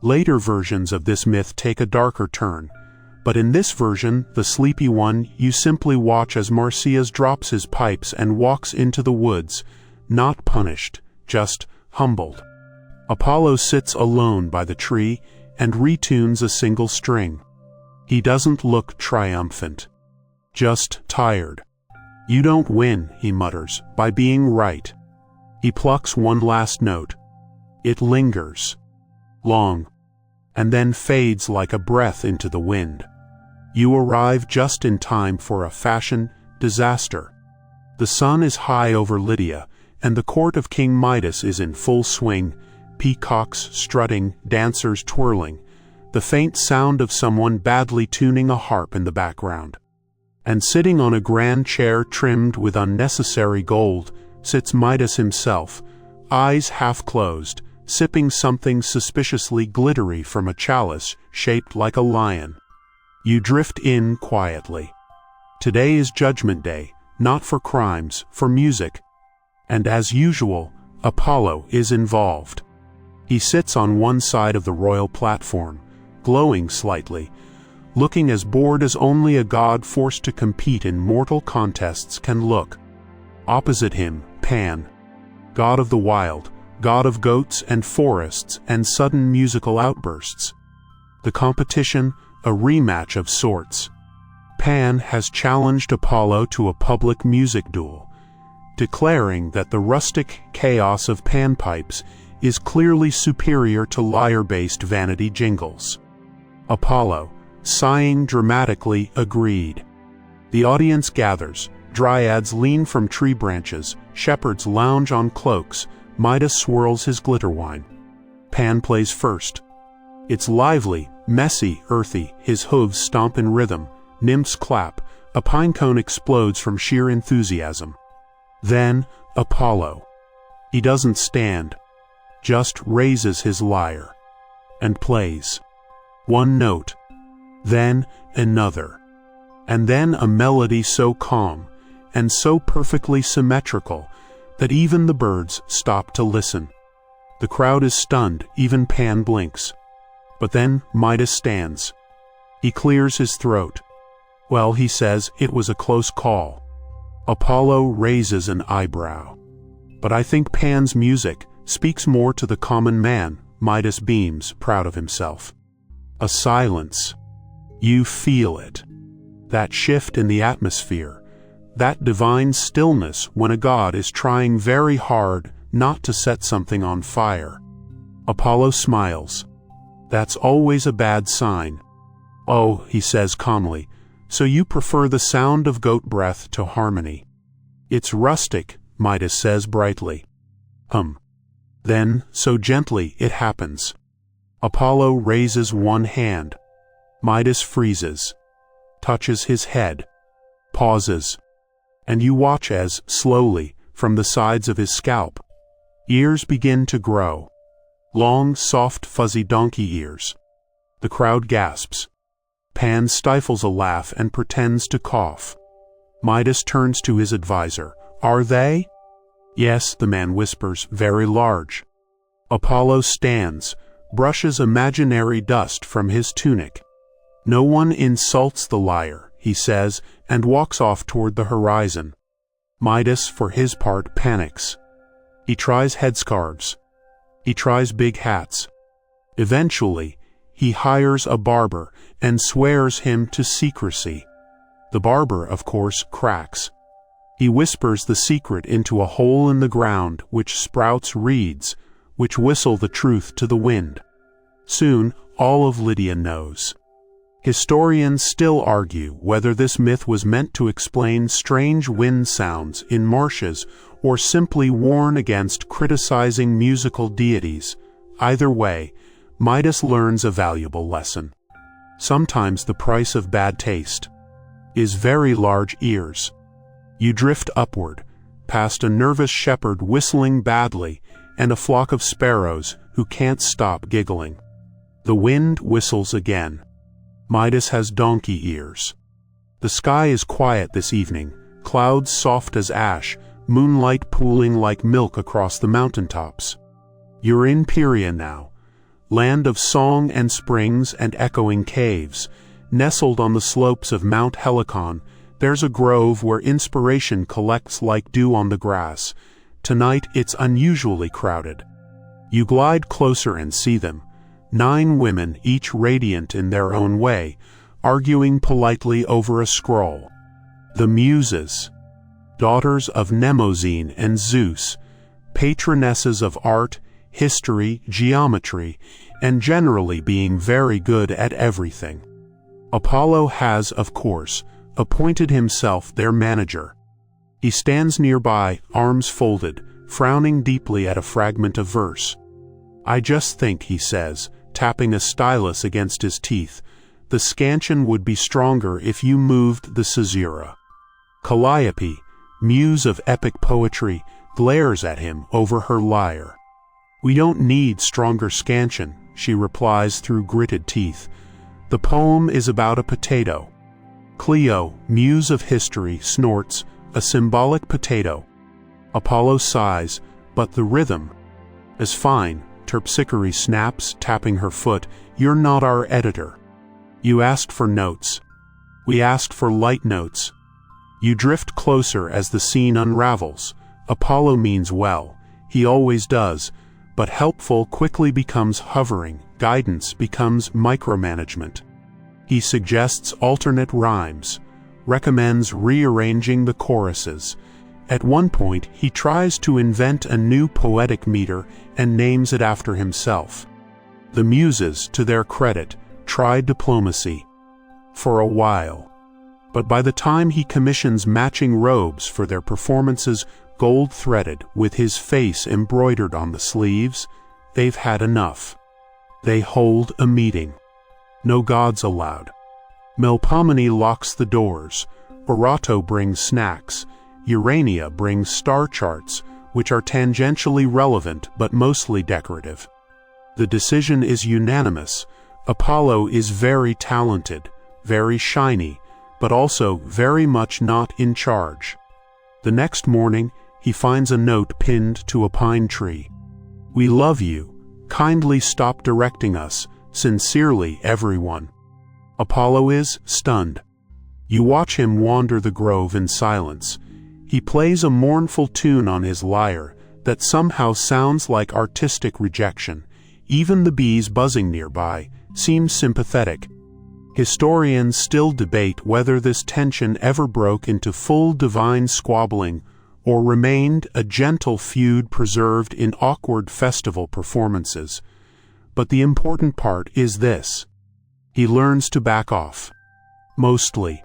Later versions of this myth take a darker turn, but in this version, the sleepy one, you simply watch as Marsyas drops his pipes and walks into the woods, not punished, just humbled. Apollo sits alone by the tree and retunes a single string. He doesn't look triumphant, just tired. You don't win, he mutters, by being right. He plucks one last note. It lingers. long, and then fades like a breath into the wind. You arrive just in time for a fashion disaster. The sun is high over Lydia, and the court of King Midas is in full swing, peacocks strutting, dancers twirling, the faint sound of someone badly tuning a harp in the background. And sitting on a grand chair trimmed with unnecessary gold sits Midas himself, eyes half closed, sipping something suspiciously glittery from a chalice shaped like a lion. You drift in quietly. Today is Judgment Day, not for crimes, for music. And as usual, Apollo is involved. He sits on one side of the royal platform, glowing slightly, looking as bored as only a god forced to compete in mortal contests can look. Opposite him, Pan, god of the wild, god of goats and forests and sudden musical outbursts. The competition, a rematch of sorts. Pan has challenged Apollo to a public music duel, declaring that the rustic chaos of panpipes is clearly superior to lyre-based vanity jingles. Apollo, sighing dramatically, agreed. The audience gathers, dryads lean from tree branches, shepherds lounge on cloaks, Midas swirls his glitter wine. Pan plays first. It's lively, messy, earthy, his hooves stomp in rhythm, nymphs clap, a pine cone explodes from sheer enthusiasm. Then, Apollo. He doesn't stand, just raises his lyre, and plays. One note, then another, and then a melody so calm, and so perfectly symmetrical, that even the birds stop to listen. The crowd is stunned, even Pan blinks. But then Midas stands. He clears his throat. Well, he says, it was a close call. Apollo raises an eyebrow. But I think Pan's music speaks more to the common man, Midas beams, proud of himself. A silence. You feel it. That shift in the atmosphere. That divine stillness when a god is trying very hard not to set something on fire. Apollo smiles. That's always a bad sign. Oh, he says calmly, so you prefer the sound of goat breath to harmony. It's rustic, Midas says brightly. Then, so gently, it happens. Apollo raises one hand. Midas freezes, touches his head, pauses, and you watch as, slowly, from the sides of his scalp, ears begin to grow. Long, soft, fuzzy donkey ears. The crowd gasps. Pan stifles a laugh and pretends to cough. Midas turns to his advisor. Are they? Yes, the man whispers, very large. Apollo stands, brushes imaginary dust from his tunic. No one insults the lyre, he says, and walks off toward the horizon. Midas, for his part, panics. He tries headscarves. He tries big hats. Eventually, he hires a barber and swears him to secrecy. The barber, of course, cracks. He whispers the secret into a hole in the ground which sprouts reeds, which whistle the truth to the wind. Soon, all of Lydia knows. Historians still argue whether this myth was meant to explain strange wind sounds in marshes or simply warn against criticizing musical deities. Either way, Midas learns a valuable lesson. Sometimes the price of bad taste is very large ears. You drift upward, past a nervous shepherd whistling badly and a flock of sparrows who can't stop giggling. The wind whistles again. Midas has donkey ears. The sky is quiet this evening, clouds soft as ash, moonlight pooling like milk across the mountaintops. You're in Pieria now, land of song and springs and echoing caves. Nestled on the slopes of Mount Helicon, there's a grove where inspiration collects like dew on the grass. Tonight it's unusually crowded. You glide closer and see them. 9 women, each radiant in their own way, arguing politely over a scroll. The Muses, daughters of Mnemosyne and Zeus, patronesses of art, history, geometry, and generally being very good at everything. Apollo has, of course, appointed himself their manager. He stands nearby, arms folded, frowning deeply at a fragment of verse. "I just think," he says, tapping a stylus against his teeth, "the scansion would be stronger if you moved the caesura." Calliope, muse of epic poetry, glares at him over her lyre. "We don't need stronger scansion," she replies through gritted teeth. "The poem is about a potato." Clio, muse of history, snorts, "A symbolic potato." Apollo sighs, "But the rhythm is fine." Terpsichore snaps, tapping her foot, "You're not our editor. You asked for notes. We asked for light notes." You drift closer as the scene unravels. Apollo means well, he always does, but helpful quickly becomes hovering, guidance becomes micromanagement. He suggests alternate rhymes, recommends rearranging the choruses. At one point, he tries to invent a new poetic meter and names it after himself. The Muses, to their credit, tried diplomacy for a while. But by the time he commissions matching robes for their performances, gold-threaded, with his face embroidered on the sleeves, they've had enough. They hold a meeting. No gods allowed. Melpomene locks the doors. Orato brings snacks. Urania brings star charts, which are tangentially relevant but mostly decorative. The decision is unanimous. Apollo is very talented, very shiny, but also very much not in charge. The next morning, he finds a note pinned to a pine tree. "We love you. Kindly stop directing us. Sincerely, everyone." Apollo is stunned. You watch him wander the grove in silence. He plays a mournful tune on his lyre that somehow sounds like artistic rejection. Even the bees buzzing nearby seem sympathetic. Historians still debate whether this tension ever broke into full divine squabbling or remained a gentle feud preserved in awkward festival performances. But the important part is this: he learns to back off. Mostly.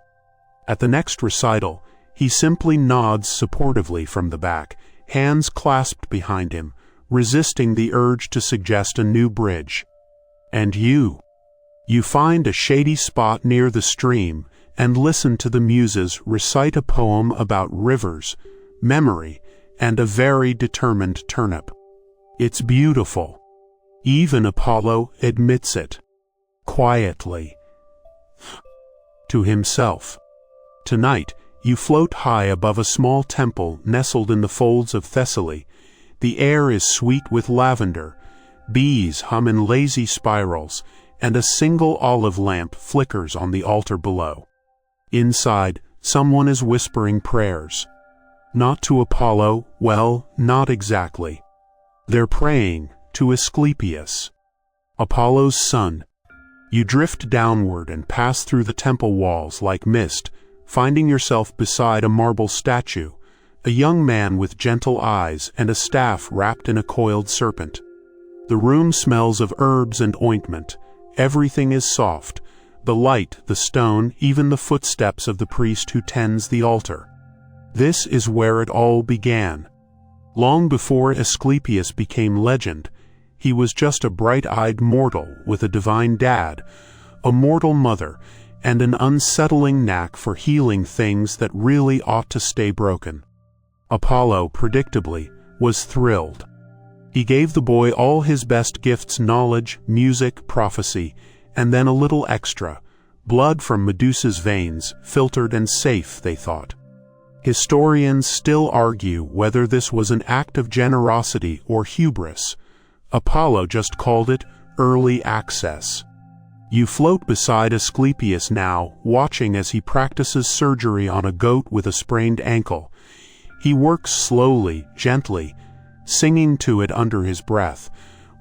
At the next recital, he simply nods supportively from the back, hands clasped behind him, resisting the urge to suggest a new bridge. And you find a shady spot near the stream and listen to the Muses recite a poem about rivers, memory, and a very determined turnip. It's beautiful. Even Apollo admits it. Quietly. To himself. Tonight, you float high above a small temple nestled in the folds of Thessaly. The air is sweet with lavender. Bees hum in lazy spirals, and a single olive lamp flickers on the altar below. Inside, someone is whispering prayers. Not to Apollo, well, not exactly. They're praying to Asclepius, Apollo's son. You drift downward and pass through the temple walls like mist, finding yourself beside a marble statue, a young man with gentle eyes and a staff wrapped in a coiled serpent. The room smells of herbs and ointment. Everything is soft, the light, the stone, even the footsteps of the priest who tends the altar. This is where it all began. Long before Asclepius became legend, he was just a bright-eyed mortal with a divine dad, a mortal mother, and an unsettling knack for healing things that really ought to stay broken. Apollo, predictably, was thrilled. He gave the boy all his best gifts: knowledge, music, prophecy, and then a little extra, blood from Medusa's veins, filtered and safe, they thought. Historians still argue whether this was an act of generosity or hubris. Apollo just called it early access. You float beside Asclepius now, watching as he practices surgery on a goat with a sprained ankle. He works slowly, gently, singing to it under his breath.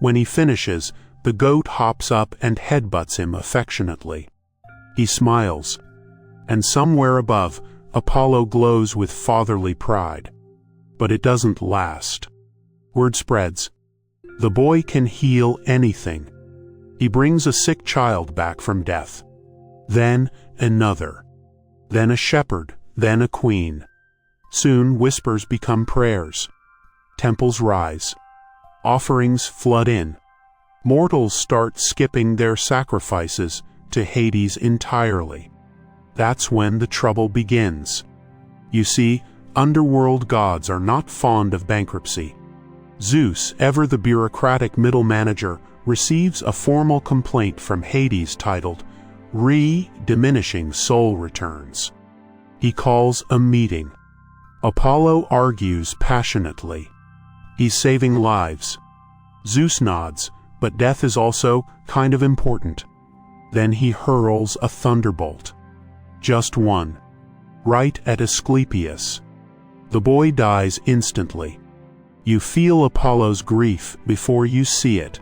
When he finishes, the goat hops up and headbutts him affectionately. He smiles. And somewhere above, Apollo glows with fatherly pride. But it doesn't last. Word spreads. The boy can heal anything. He brings a sick child back from death. Then another. Then a shepherd, then a queen. Soon whispers become prayers. Temples rise. Offerings flood in. Mortals start skipping their sacrifices to Hades entirely. That's when the trouble begins. You see, underworld gods are not fond of bankruptcy. Zeus, ever the bureaucratic middle manager, receives a formal complaint from Hades titled, "Diminishing Soul Returns." He calls a meeting. Apollo argues passionately. He's saving lives. Zeus nods, but death is also kind of important. Then he hurls a thunderbolt. Just one. Right at Asclepius. The boy dies instantly. You feel Apollo's grief before you see it.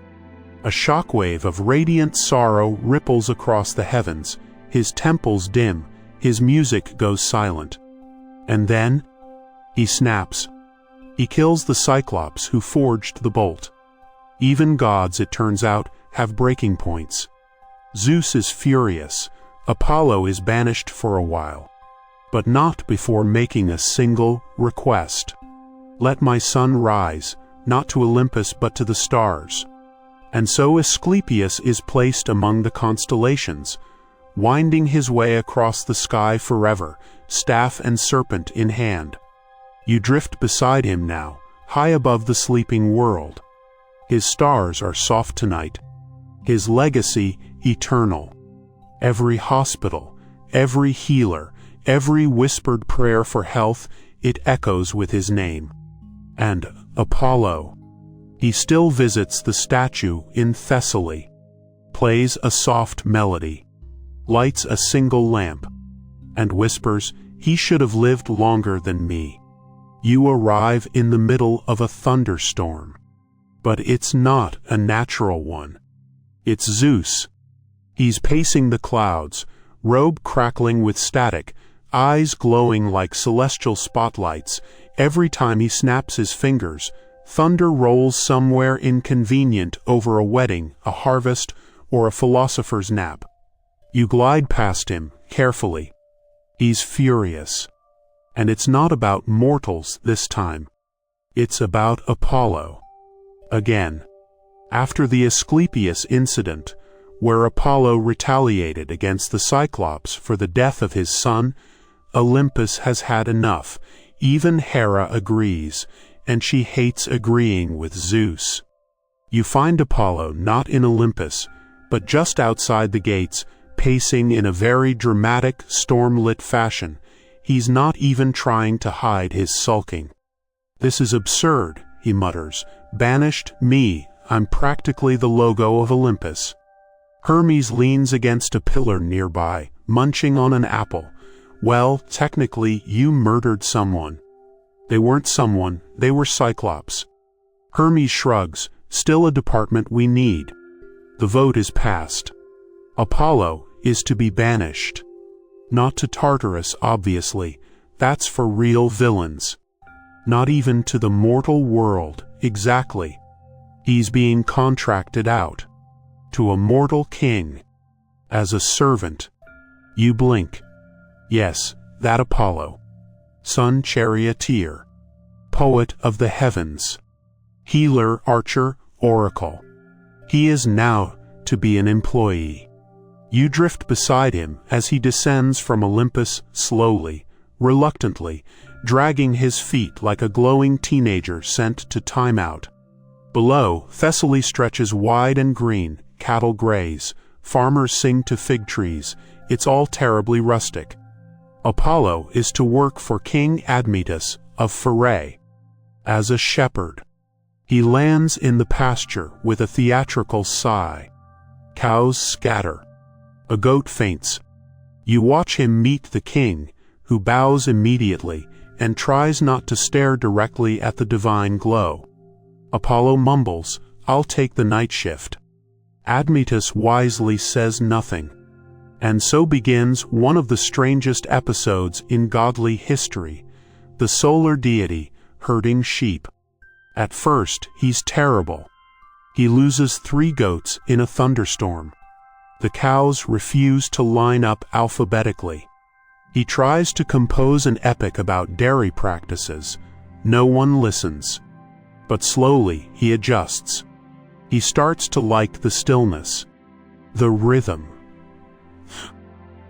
A shockwave of radiant sorrow ripples across the heavens. His temples dim. His music goes silent. And then he snaps. He kills the Cyclops who forged the bolt. Even gods, it turns out, have breaking points. Zeus is furious. Apollo is banished for a while. But not before making a single request. Let my son rise, not to Olympus but to the stars. And so Asclepius is placed among the constellations, winding his way across the sky forever, staff and serpent in hand. You drift beside him now, high above the sleeping world. His stars are soft tonight. His legacy eternal. Every hospital, every healer, every whispered prayer for health, it echoes with his name. And Apollo. He still visits the statue in Thessaly, plays a soft melody, lights a single lamp, and whispers, "He should have lived longer than me." You arrive in the middle of a thunderstorm. But it's not a natural one. It's Zeus. He's pacing the clouds, robe crackling with static, eyes glowing like celestial spotlights. Every time he snaps his fingers, thunder rolls somewhere inconvenient over a wedding, a harvest, or a philosopher's nap. You glide past him, carefully. He's furious. And it's not about mortals this time. It's about Apollo. Again. After the Asclepius incident, where Apollo retaliated against the Cyclops for the death of his son, Olympus has had enough. Even Hera agrees, and she hates agreeing with Zeus. You find Apollo not in Olympus, but just outside the gates, pacing in a very dramatic, storm-lit fashion. He's not even trying to hide his sulking. "This is absurd," he mutters. "Banished me, I'm practically the logo of Olympus." Hermes leans against a pillar nearby, munching on an apple. "Well, technically, you murdered someone." "They weren't someone, they were Cyclops." Hermes shrugs. "Still a department we need." The vote is passed. Apollo is to be banished. Not to Tartarus, obviously. That's for real villains. Not even to the mortal world, exactly. He's being contracted out. To a mortal king. As a servant. You blink. Yes, that Apollo. Sun charioteer. Poet of the heavens. Healer, archer, oracle. He is now to be an employee. You drift beside him as he descends from Olympus slowly, reluctantly, dragging his feet like a glowing teenager sent to time out. Below, Thessaly stretches wide and green, cattle graze, farmers sing to fig trees. It's all terribly rustic. Apollo is to work for King Admetus of Pherae. As a shepherd. He lands in the pasture with a theatrical sigh. Cows scatter. A goat faints. You watch him meet the king, who bows immediately and tries not to stare directly at the divine glow. Apollo mumbles, "I'll take the night shift." Admetus wisely says nothing. And so begins one of the strangest episodes in godly history, the solar deity herding sheep. At first, he's terrible. He loses 3 goats in a thunderstorm. The cows refuse to line up alphabetically. He tries to compose an epic about dairy practices. No one listens. But slowly he adjusts. He starts to like the stillness, the rhythm.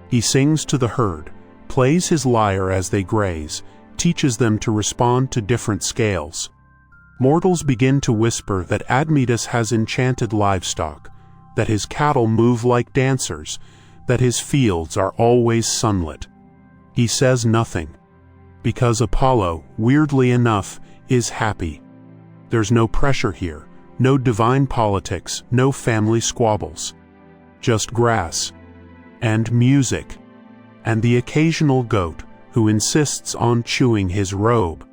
He sings to the herd, plays his lyre as they graze, teaches them to respond to different scales. Mortals begin to whisper that Admetus has enchanted livestock, that his cattle move like dancers, that his fields are always sunlit. He says nothing, because Apollo, weirdly enough, is happy. There's no pressure here, no divine politics, no family squabbles. Just grass, and music, and the occasional goat who insists on chewing his robe.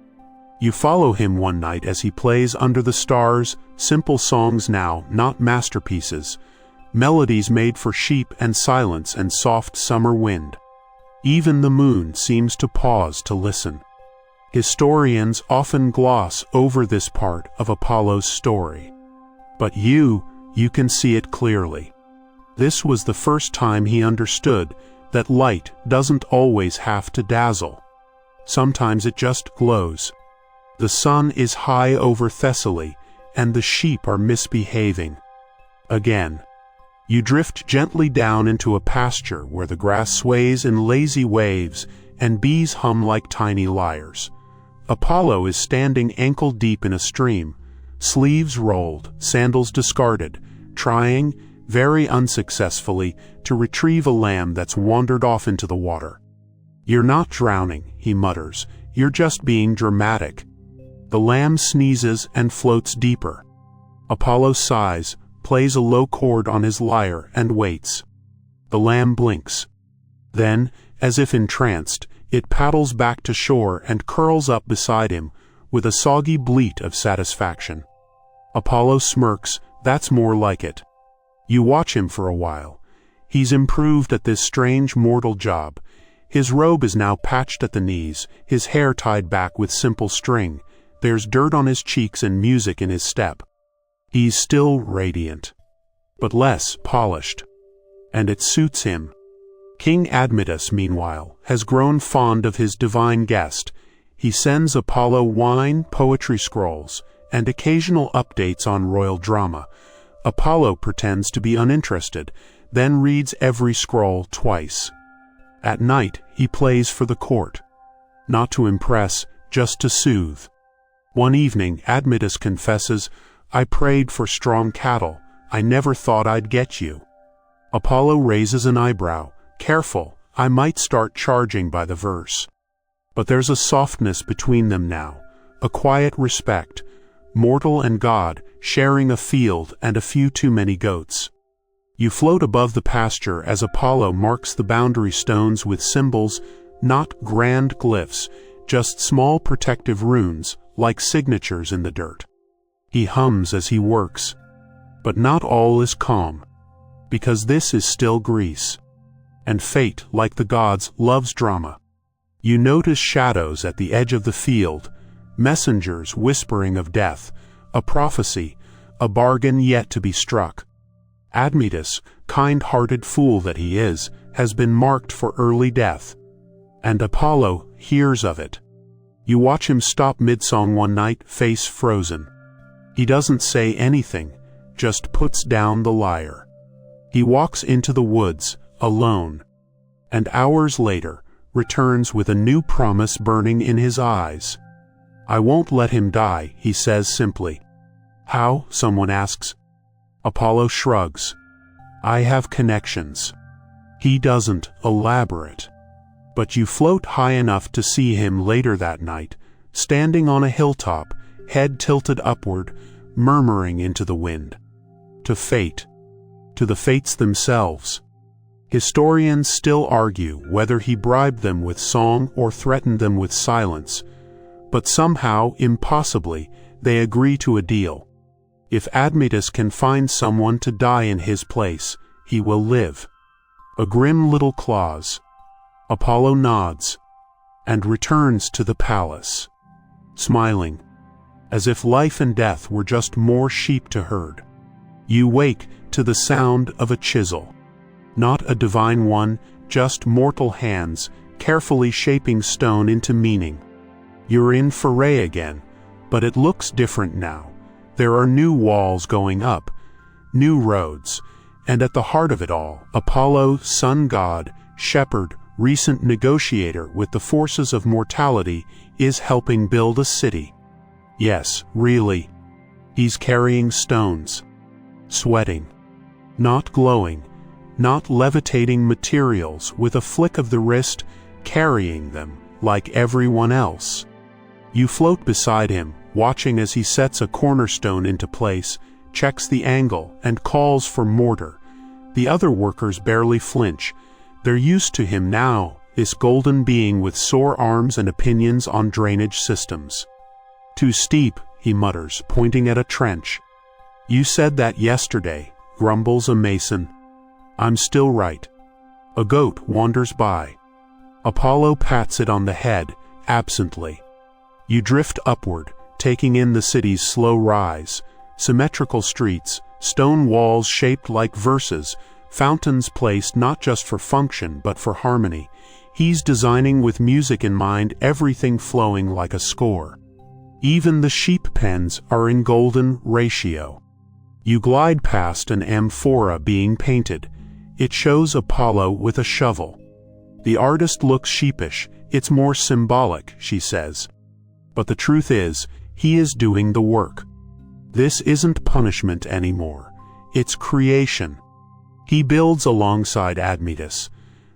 You follow him one night as he plays under the stars, simple songs now, not masterpieces, melodies made for sheep and silence and soft summer wind. Even the moon seems to pause to listen. Historians often gloss over this part of Apollo's story. But you can see it clearly. This was the first time he understood that light doesn't always have to dazzle. Sometimes it just glows. The sun is high over Thessaly, and the sheep are misbehaving. Again, you drift gently down into a pasture where the grass sways in lazy waves and bees hum like tiny lyres. Apollo is standing ankle-deep in a stream, sleeves rolled, sandals discarded, trying, very unsuccessfully, to retrieve a lamb that's wandered off into the water. "You're not drowning," he mutters. "You're just being dramatic." The lamb sneezes and floats deeper. Apollo sighs, plays a low chord on his lyre, and waits. The lamb blinks. Then, as if entranced, it paddles back to shore and curls up beside him with a soggy bleat of satisfaction. Apollo smirks. That's more like it. You watch him for a while. He's improved at this strange mortal job. His robe is now patched at the knees, his hair tied back with simple string. There's dirt on his cheeks and music in his step. He's still radiant, but less polished. And it suits him. King Admetus, meanwhile, has grown fond of his divine guest. He sends Apollo wine, poetry scrolls, and occasional updates on royal drama. Apollo pretends to be uninterested, then reads every scroll twice. At night, he plays for the court. Not to impress, just to soothe. One evening, Admetus confesses, "I prayed for strong cattle. I never thought I'd get you." Apollo raises an eyebrow. "Careful, I might start charging by the verse." But there's a softness between them now, a quiet respect, mortal and god sharing a field and a few too many goats. You float above the pasture as Apollo marks the boundary stones with symbols, not grand glyphs, just small protective runes, like signatures in the dirt. He hums as he works. But not all is calm, because this is still Greece. And fate, like the gods, loves drama. You notice shadows at the edge of the field, messengers whispering of death, a prophecy, a bargain yet to be struck. Admetus, kind-hearted fool that he is, has been marked for early death. And Apollo hears of it. You watch him stop mid-song one night, face frozen. He doesn't say anything, just puts down the lyre. He walks into the woods, alone, and hours later returns with a new promise burning in his eyes. "I won't let him die," he says simply. "How?" someone asks. Apollo shrugs. "I have connections." He doesn't elaborate. But you float high enough to see him later that night, standing on a hilltop, head tilted upward, murmuring into the wind. To fate. To the fates themselves. Historians still argue whether he bribed them with song or threatened them with silence, but somehow, impossibly, they agree to a deal. If Admetus can find someone to die in his place, he will live. A grim little clause. Apollo nods, and returns to the palace, smiling, as if life and death were just more sheep to herd. You wake to the sound of a chisel. Not a divine one, just mortal hands, carefully shaping stone into meaning. You're in foray again, but it looks different now. There are new walls going up, new roads, and at the heart of it all, Apollo, sun god, shepherd, recent negotiator with the forces of mortality, is helping build a city. Yes, really. He's carrying stones, sweating, not glowing, not levitating materials, with a flick of the wrist, carrying them like everyone else. You float beside him, watching as he sets a cornerstone into place, checks the angle, and calls for mortar. The other workers barely flinch. They're used to him now, this golden being with sore arms and opinions on drainage systems. Too steep, he mutters, pointing at a trench. You said that yesterday, grumbles a mason. I'm still right. A goat wanders by. Apollo pats it on the head, absently. You drift upward, taking in the city's slow rise, symmetrical streets, stone walls shaped like verses, fountains placed not just for function but for harmony. He's designing with music in mind, everything flowing like a score. Even the sheep pens are in golden ratio. You glide past an amphora being painted. It shows Apollo with a shovel. The artist looks sheepish. It's more symbolic, she says. But the truth is, he is doing the work. This isn't punishment anymore. It's creation. He builds alongside Admetus.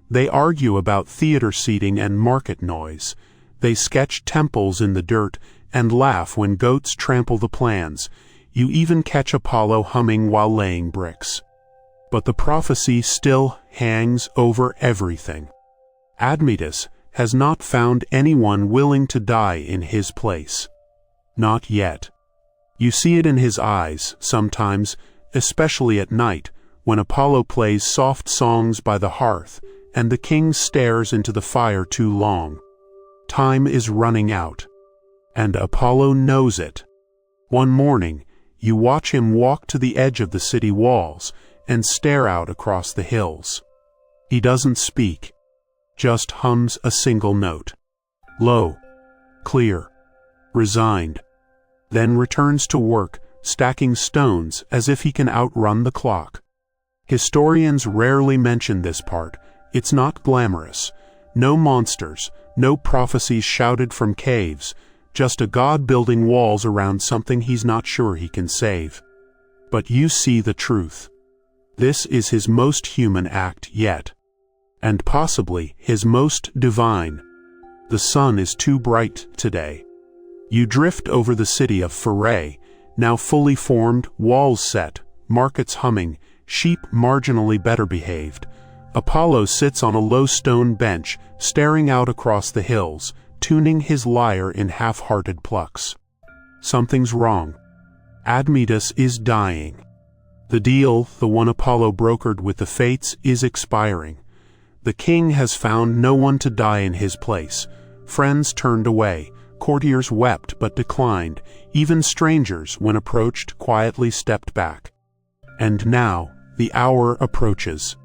They argue about theater seating and market noise. They sketch temples in the dirt and laugh when goats trample the plans. You even catch Apollo humming while laying bricks. But the prophecy still hangs over everything. Admetus has not found anyone willing to die in his place. Not yet. You see it in his eyes, sometimes, especially at night, when Apollo plays soft songs by the hearth, and the king stares into the fire too long. Time is running out. And Apollo knows it. One morning, you watch him walk to the edge of the city walls and stare out across the hills. He doesn't speak, just hums a single note. Low, clear, resigned. Then returns to work, stacking stones as if he can outrun the clock. Historians rarely mention this part. It's not glamorous. No monsters, no prophecies shouted from caves, just a god building walls around something he's not sure he can save. But you see the truth. This is his most human act yet. And possibly his most divine. The sun is too bright today. You drift over the city of Foray, now fully formed, walls set, markets humming, sheep marginally better behaved. Apollo sits on a low stone bench, staring out across the hills, tuning his lyre in half-hearted plucks. Something's wrong. Admetus is dying. The deal, the one Apollo brokered with the fates, is expiring. The king has found no one to die in his place. Friends turned away, courtiers wept but declined, even strangers, when approached, quietly stepped back. And now, the hour approaches.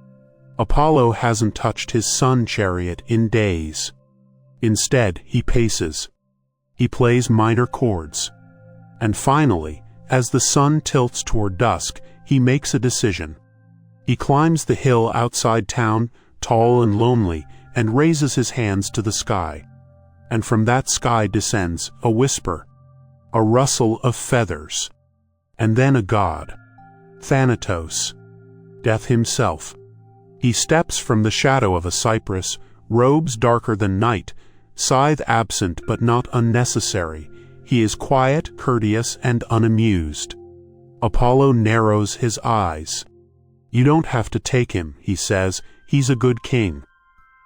Apollo hasn't touched his sun chariot in days. Instead, he paces. He plays minor chords. And finally, as the sun tilts toward dusk, he makes a decision. He climbs the hill outside town, tall and lonely, and raises his hands to the sky. And from that sky descends a whisper, a rustle of feathers, and then a god, Thanatos, Death himself. He steps from the shadow of a cypress, robes darker than night, scythe absent but not unnecessary. He is quiet, courteous, and unamused. Apollo narrows his eyes. You don't have to take him, he says. He's a good king.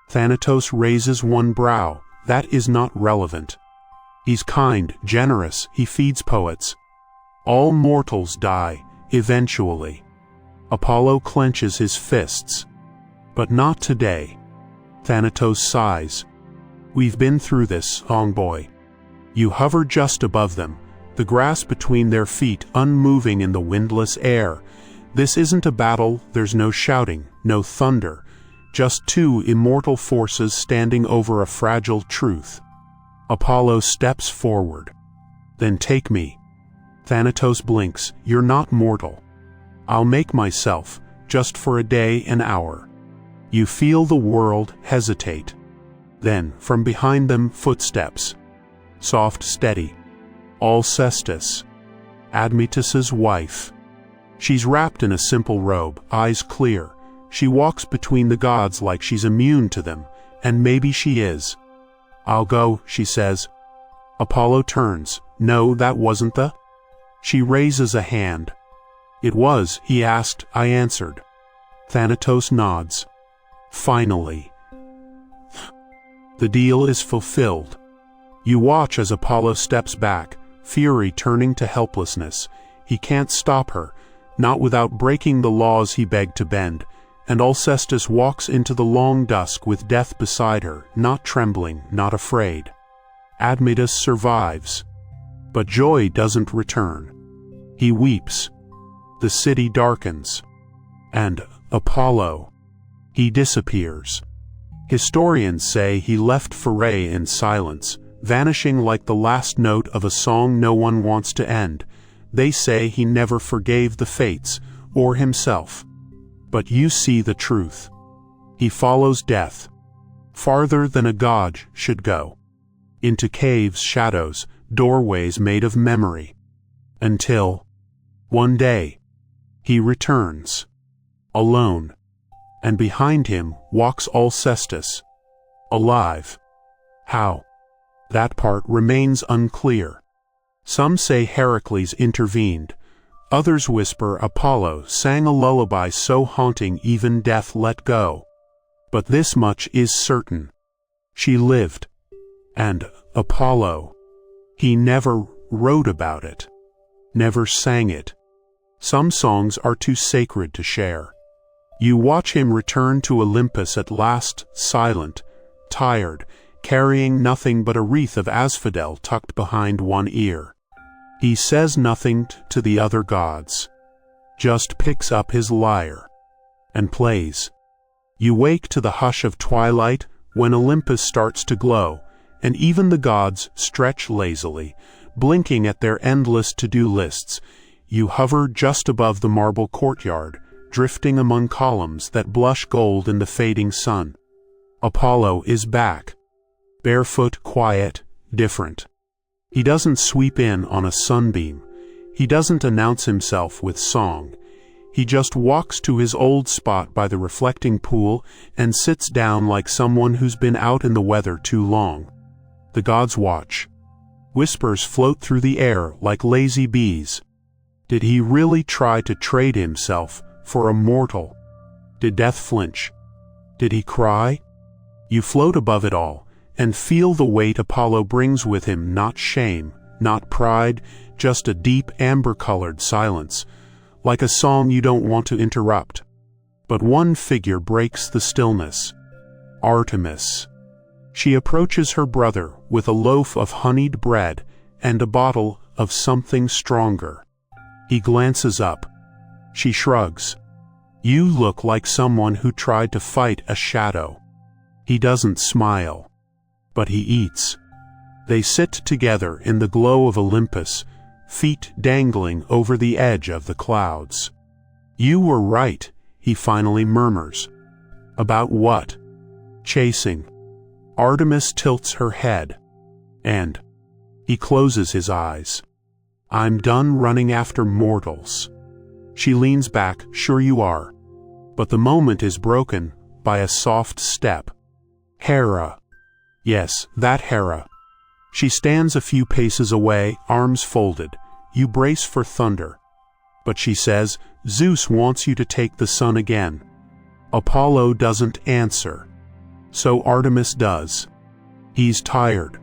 Thanatos raises one brow. That is not relevant. He's kind, generous, he feeds poets. All mortals die, eventually. Apollo clenches his fists. But not today. Thanatos sighs. We've been through this, boy. You hover just above them, the grass between their feet unmoving in the windless air. This isn't a battle, there's no shouting, no thunder, just two immortal forces standing over a fragile truth. Apollo steps forward. Then take me. Thanatos blinks. You're not mortal. I'll make myself, just for a day, an hour. You feel the world hesitate. Then, from behind them, footsteps. Soft, steady. Alcestis, Admetus's wife. She's wrapped in a simple robe, eyes clear. She walks between the gods like she's immune to them, and maybe she is. I'll go, she says. Apollo turns. No, that wasn't the... She raises a hand. It was, he asked, I answered. Thanatos nods. Finally. The deal is fulfilled. You watch as Apollo steps back, fury turning to helplessness. He can't stop her, not without breaking the laws he begged to bend, and Alcestis walks into the long dusk with death beside her, not trembling, not afraid. Admetus survives. But joy doesn't return. He weeps. The city darkens. And Apollo, he disappears. Historians say he left Pharrae in silence, vanishing like the last note of a song no one wants to end. They say he never forgave the fates, or himself. But you see the truth. He follows death, farther than a god should go, into caves, shadows, doorways made of memory, until, one day, he returns, alone, and behind him walks Alcestis, alive. How? That part remains unclear. Some say Heracles intervened. Others whisper Apollo sang a lullaby so haunting even death let go. But this much is certain. She lived. And Apollo, he never wrote about it, never sang it. Some songs are too sacred to share. You watch him return to Olympus at last, silent, tired, carrying nothing but a wreath of asphodel tucked behind one ear. He says nothing to the other gods, just picks up his lyre and plays. You wake to the hush of twilight when Olympus starts to glow, and even the gods stretch lazily, blinking at their endless to-do lists. You hover just above the marble courtyard, drifting among columns that blush gold in the fading sun. Apollo is back, barefoot, quiet, different. He doesn't sweep in on a sunbeam. He doesn't announce himself with song. He just walks to his old spot by the reflecting pool and sits down like someone who's been out in the weather too long. The gods watch. Whispers float through the air like lazy bees. Did he really try to trade himself for a mortal? Did death flinch? Did he cry? You float above it all and feel the weight Apollo brings with him, not shame, not pride, just a deep amber-colored silence, like a song you don't want to interrupt. But one figure breaks the stillness. Artemis. She approaches her brother with a loaf of honeyed bread and a bottle of something stronger. He glances up. She shrugs. You look like someone who tried to fight a shadow. He doesn't smile, but he eats. They sit together in the glow of Olympus, feet dangling over the edge of the clouds. You were right, he finally murmurs. About what? Chasing. Artemis tilts her head, and he closes his eyes. I'm done running after mortals. She leans back. Sure you are. But the moment is broken by a soft step. Hera. Yes, that Hera. She stands a few paces away, arms folded. You brace for thunder. But she says, Zeus wants you to take the sun again. Apollo doesn't answer. So Artemis does. He's tired.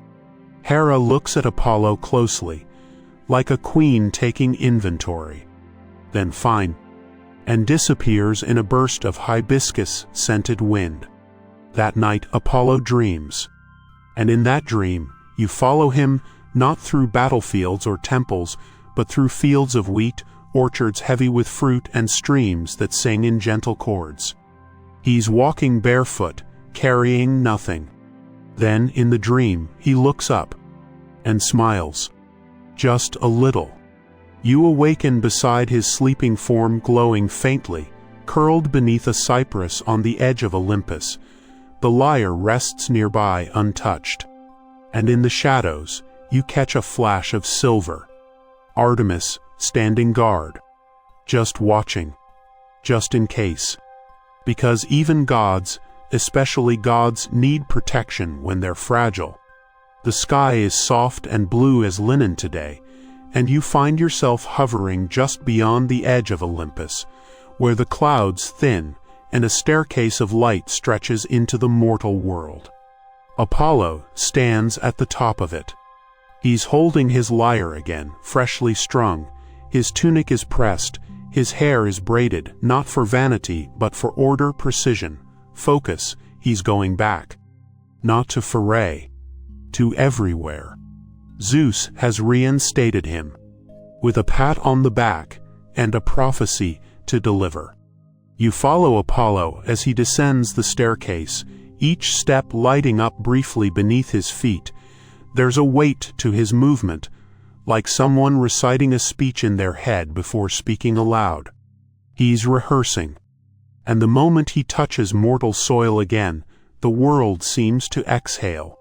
Hera looks at Apollo closely, like a queen taking inventory. Then fine, and disappears in a burst of hibiscus-scented wind. That night Apollo dreams, and in that dream you follow him not through battlefields or temples, but through fields of wheat, orchards heavy with fruit, and streams that sing in gentle chords. He's walking barefoot, carrying nothing. Then, in the dream, he looks up and smiles. Just a little. You awaken beside his sleeping form glowing faintly, curled beneath a cypress on the edge of Olympus. The lyre rests nearby untouched. And in the shadows, you catch a flash of silver. Artemis, standing guard. Just watching. Just in case. Because even gods, especially gods, need protection when they're fragile. The sky is soft and blue as linen today, and you find yourself hovering just beyond the edge of Olympus, where the clouds thin and a staircase of light stretches into the mortal world. Apollo stands at the top of it. He's holding his lyre again, freshly strung. His tunic is pressed, his hair is braided, not for vanity, but for order, precision, focus. He's going back. Not to foray. To everywhere. Zeus has reinstated him, with a pat on the back and a prophecy to deliver. You follow Apollo as he descends the staircase, each step lighting up briefly beneath his feet. There's a weight to his movement, like someone reciting a speech in their head before speaking aloud. He's rehearsing. And the moment he touches mortal soil again, the world seems to exhale.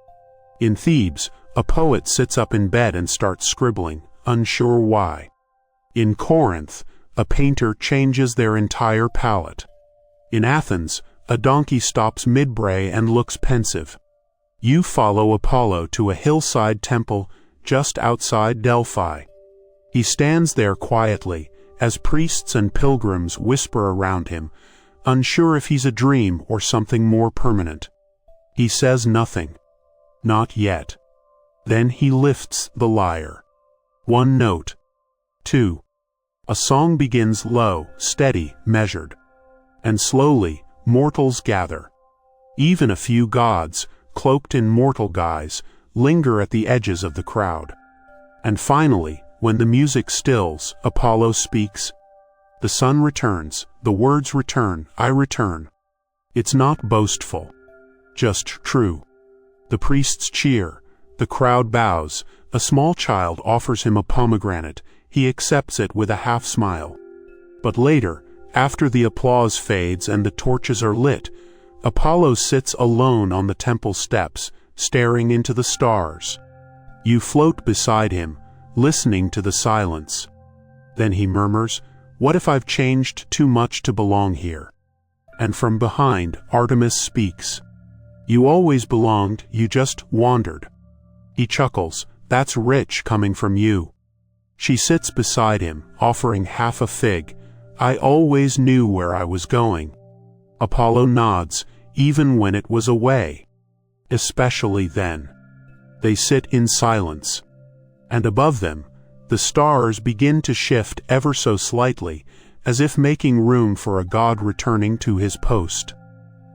In Thebes, a poet sits up in bed and starts scribbling, unsure why. In Corinth, a painter changes their entire palette. In Athens, a donkey stops mid-bray and looks pensive. You follow Apollo to a hillside temple just outside Delphi. He stands there quietly, as priests and pilgrims whisper around him, unsure if he's a dream or something more permanent. He says nothing. Not yet. Then he lifts the lyre. One note. Two. A song begins low, steady, measured. And slowly, mortals gather. Even a few gods, cloaked in mortal guise, linger at the edges of the crowd. And finally, when the music stills, Apollo speaks. The sun returns, the words return, I return. It's not boastful. Just true. The priests cheer, the crowd bows, a small child offers him a pomegranate, he accepts it with a half-smile. But later, after the applause fades and the torches are lit, Apollo sits alone on the temple steps, staring into the stars. You float beside him, listening to the silence. Then he murmurs, "What if I've changed too much to belong here?" And from behind, Artemis speaks. "You always belonged, you just wandered." He chuckles, "That's rich coming from you." She sits beside him, offering half a fig. "I always knew where I was going." Apollo nods, even when it was away. Especially then. They sit in silence. And above them, the stars begin to shift ever so slightly, as if making room for a god returning to his post.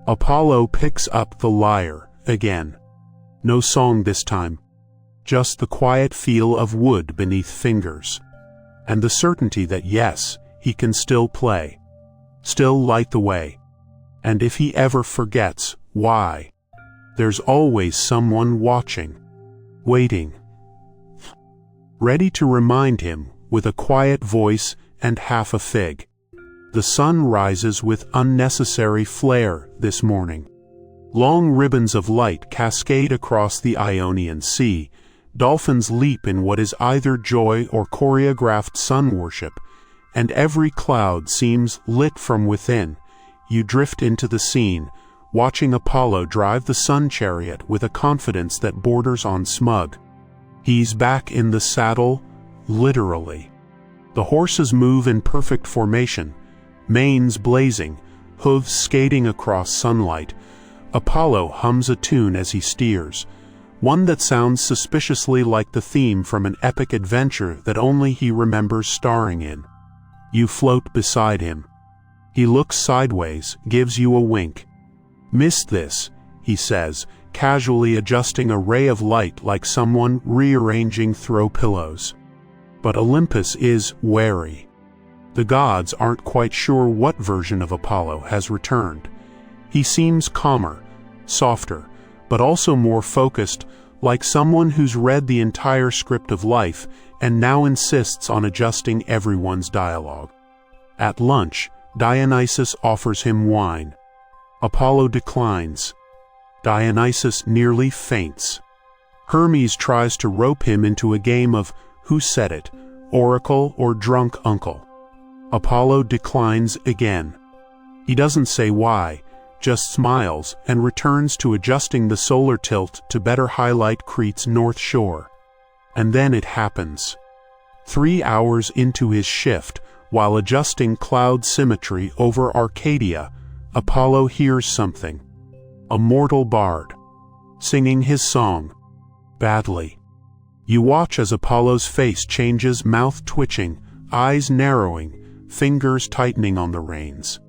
Apollo picks up the lyre again. No song this time. Just the quiet feel of wood beneath fingers. And the certainty that yes, he can still play. Still light the way. And if he ever forgets, why? There's always someone watching. Waiting. Ready to remind him with a quiet voice and half a fig. The sun rises with unnecessary flare this morning. Long ribbons of light cascade across the Ionian Sea. Dolphins leap in what is either joy or choreographed sun worship, and every cloud seems lit from within. You drift into the scene, watching Apollo drive the sun chariot with a confidence that borders on smug. He's back in the saddle, literally. The horses move in perfect formation, manes blazing, hooves skating across sunlight. Apollo hums a tune as he steers, one that sounds suspiciously like the theme from an epic adventure that only he remembers starring in. You float beside him. He looks sideways, gives you a wink. "Missed this," he says, casually adjusting a ray of light like someone rearranging throw pillows. But Olympus is wary. The gods aren't quite sure what version of Apollo has returned. He seems calmer, softer, but also more focused, like someone who's read the entire script of life and now insists on adjusting everyone's dialogue. At lunch, Dionysus offers him wine. Apollo declines. Dionysus nearly faints. Hermes tries to rope him into a game of who said it, oracle or drunk uncle. Apollo declines again. He doesn't say why, just smiles and returns to adjusting the solar tilt to better highlight Crete's north shore. And then it happens. 3 hours into his shift, while adjusting cloud symmetry over Arcadia, Apollo hears something. A mortal bard, singing his song, badly. You watch as Apollo's face changes, mouth twitching, eyes narrowing, fingers tightening on the reins.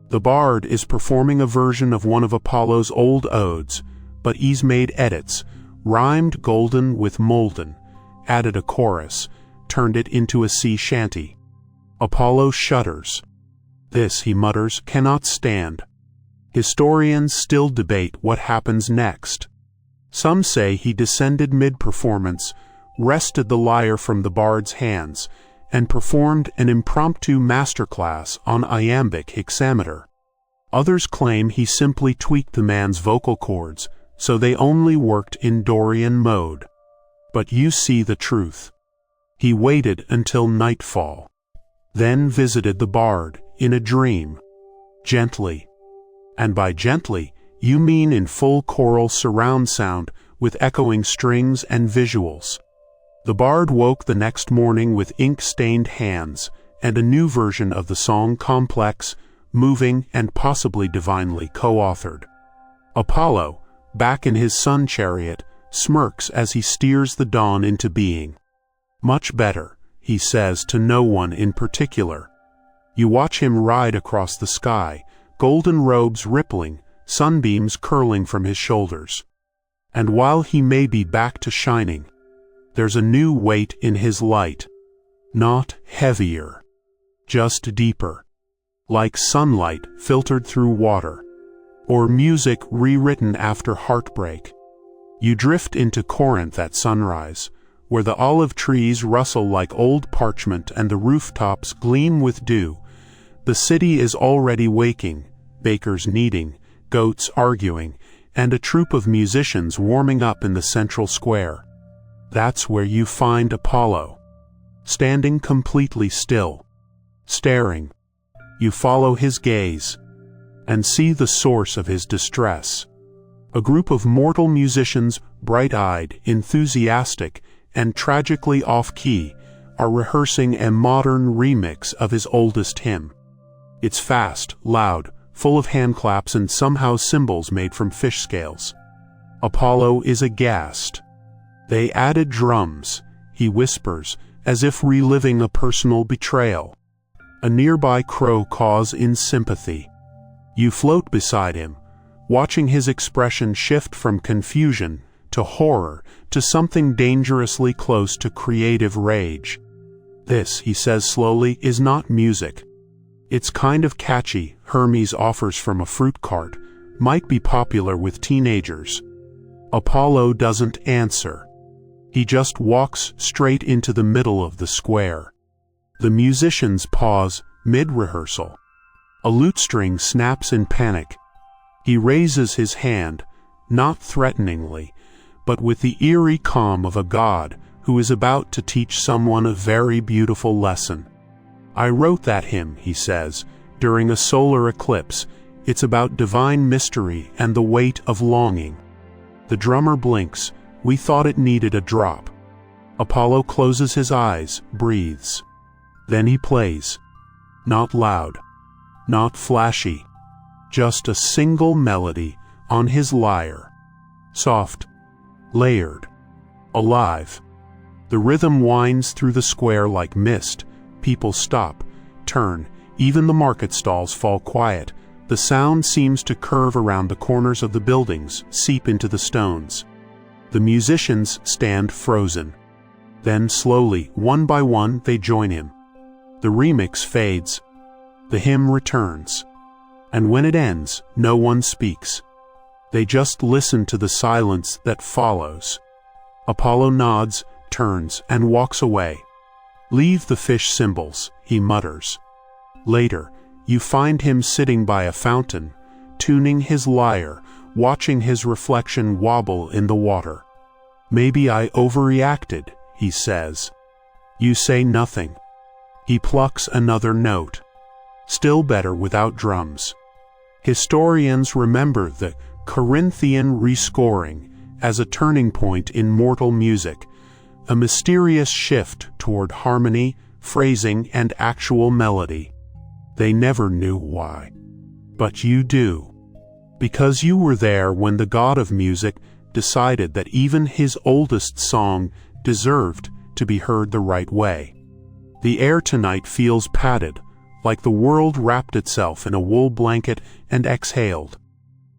The bard is performing a version of one of Apollo's old odes, but he's made edits, rhymed golden with molten, added a chorus, turned it into a sea shanty. Apollo shudders. This, he mutters, cannot stand. Historians still debate what happens next. Some say he descended mid-performance, wrested the lyre from the bard's hands, and performed an impromptu masterclass on iambic hexameter. Others claim he simply tweaked the man's vocal cords, so they only worked in Dorian mode. But you see the truth. He waited until nightfall, then visited the bard in a dream, gently. And by gently, you mean in full choral surround sound with echoing strings and visuals. The bard woke the next morning with ink-stained hands and a new version of the song, complex, moving, and possibly divinely co-authored. Apollo, back in his sun chariot, smirks as he steers the dawn into being. Much better, he says to no one in particular. You watch him ride across the sky, golden robes rippling, sunbeams curling from his shoulders. And while he may be back to shining, there's a new weight in his light. Not heavier, just deeper. Like sunlight filtered through water, or music rewritten after heartbreak. You drift into Corinth at sunrise, where the olive trees rustle like old parchment and the rooftops gleam with dew. The city is already waking, bakers kneading, goats arguing, and a troupe of musicians warming up in the central square. That's where you find Apollo, standing completely still, staring. You follow his gaze, and see the source of his distress. A group of mortal musicians, bright-eyed, enthusiastic, and tragically off-key, are rehearsing a modern remix of his oldest hymn. It's fast, loud, full of handclaps and somehow cymbals made from fish scales. Apollo is aghast. They added drums, he whispers, as if reliving a personal betrayal. A nearby crow caws in sympathy. You float beside him, watching his expression shift from confusion to horror to something dangerously close to creative rage. This, he says slowly, is not music. It's kind of catchy, Hermes offers from a fruit cart, might be popular with teenagers. Apollo doesn't answer. He just walks straight into the middle of the square. The musicians pause mid-rehearsal. A lute string snaps in panic. He raises his hand, not threateningly, but with the eerie calm of a god who is about to teach someone a very beautiful lesson. I wrote that hymn, he says, during a solar eclipse. It's about divine mystery and the weight of longing. The drummer blinks. We thought it needed a drop. Apollo closes his eyes, breathes. Then he plays. Not loud, not flashy, just a single melody on his lyre. Soft, layered, alive. The rhythm winds through the square like mist. People stop, turn, even the market stalls fall quiet, The sound seems to curve around the corners of the buildings, seep into the stones. The musicians stand frozen. Then slowly, one by one, they join him. The remix fades. The hymn returns. And when it ends, no one speaks. They just listen to the silence that follows. Apollo nods, turns, and walks away. "Leave the fish symbols," he mutters. Later, you find him sitting by a fountain, tuning his lyre, watching his reflection wobble in the water. "Maybe I overreacted," he says. You say nothing. He plucks another note. Still better without drums. Historians remember the Corinthian rescoring as a turning point in mortal music, a mysterious shift toward harmony, phrasing, and actual melody. They never knew why. But you do. Because you were there when the god of music decided that even his oldest song deserved to be heard the right way. The air tonight feels padded, like the world wrapped itself in a wool blanket and exhaled.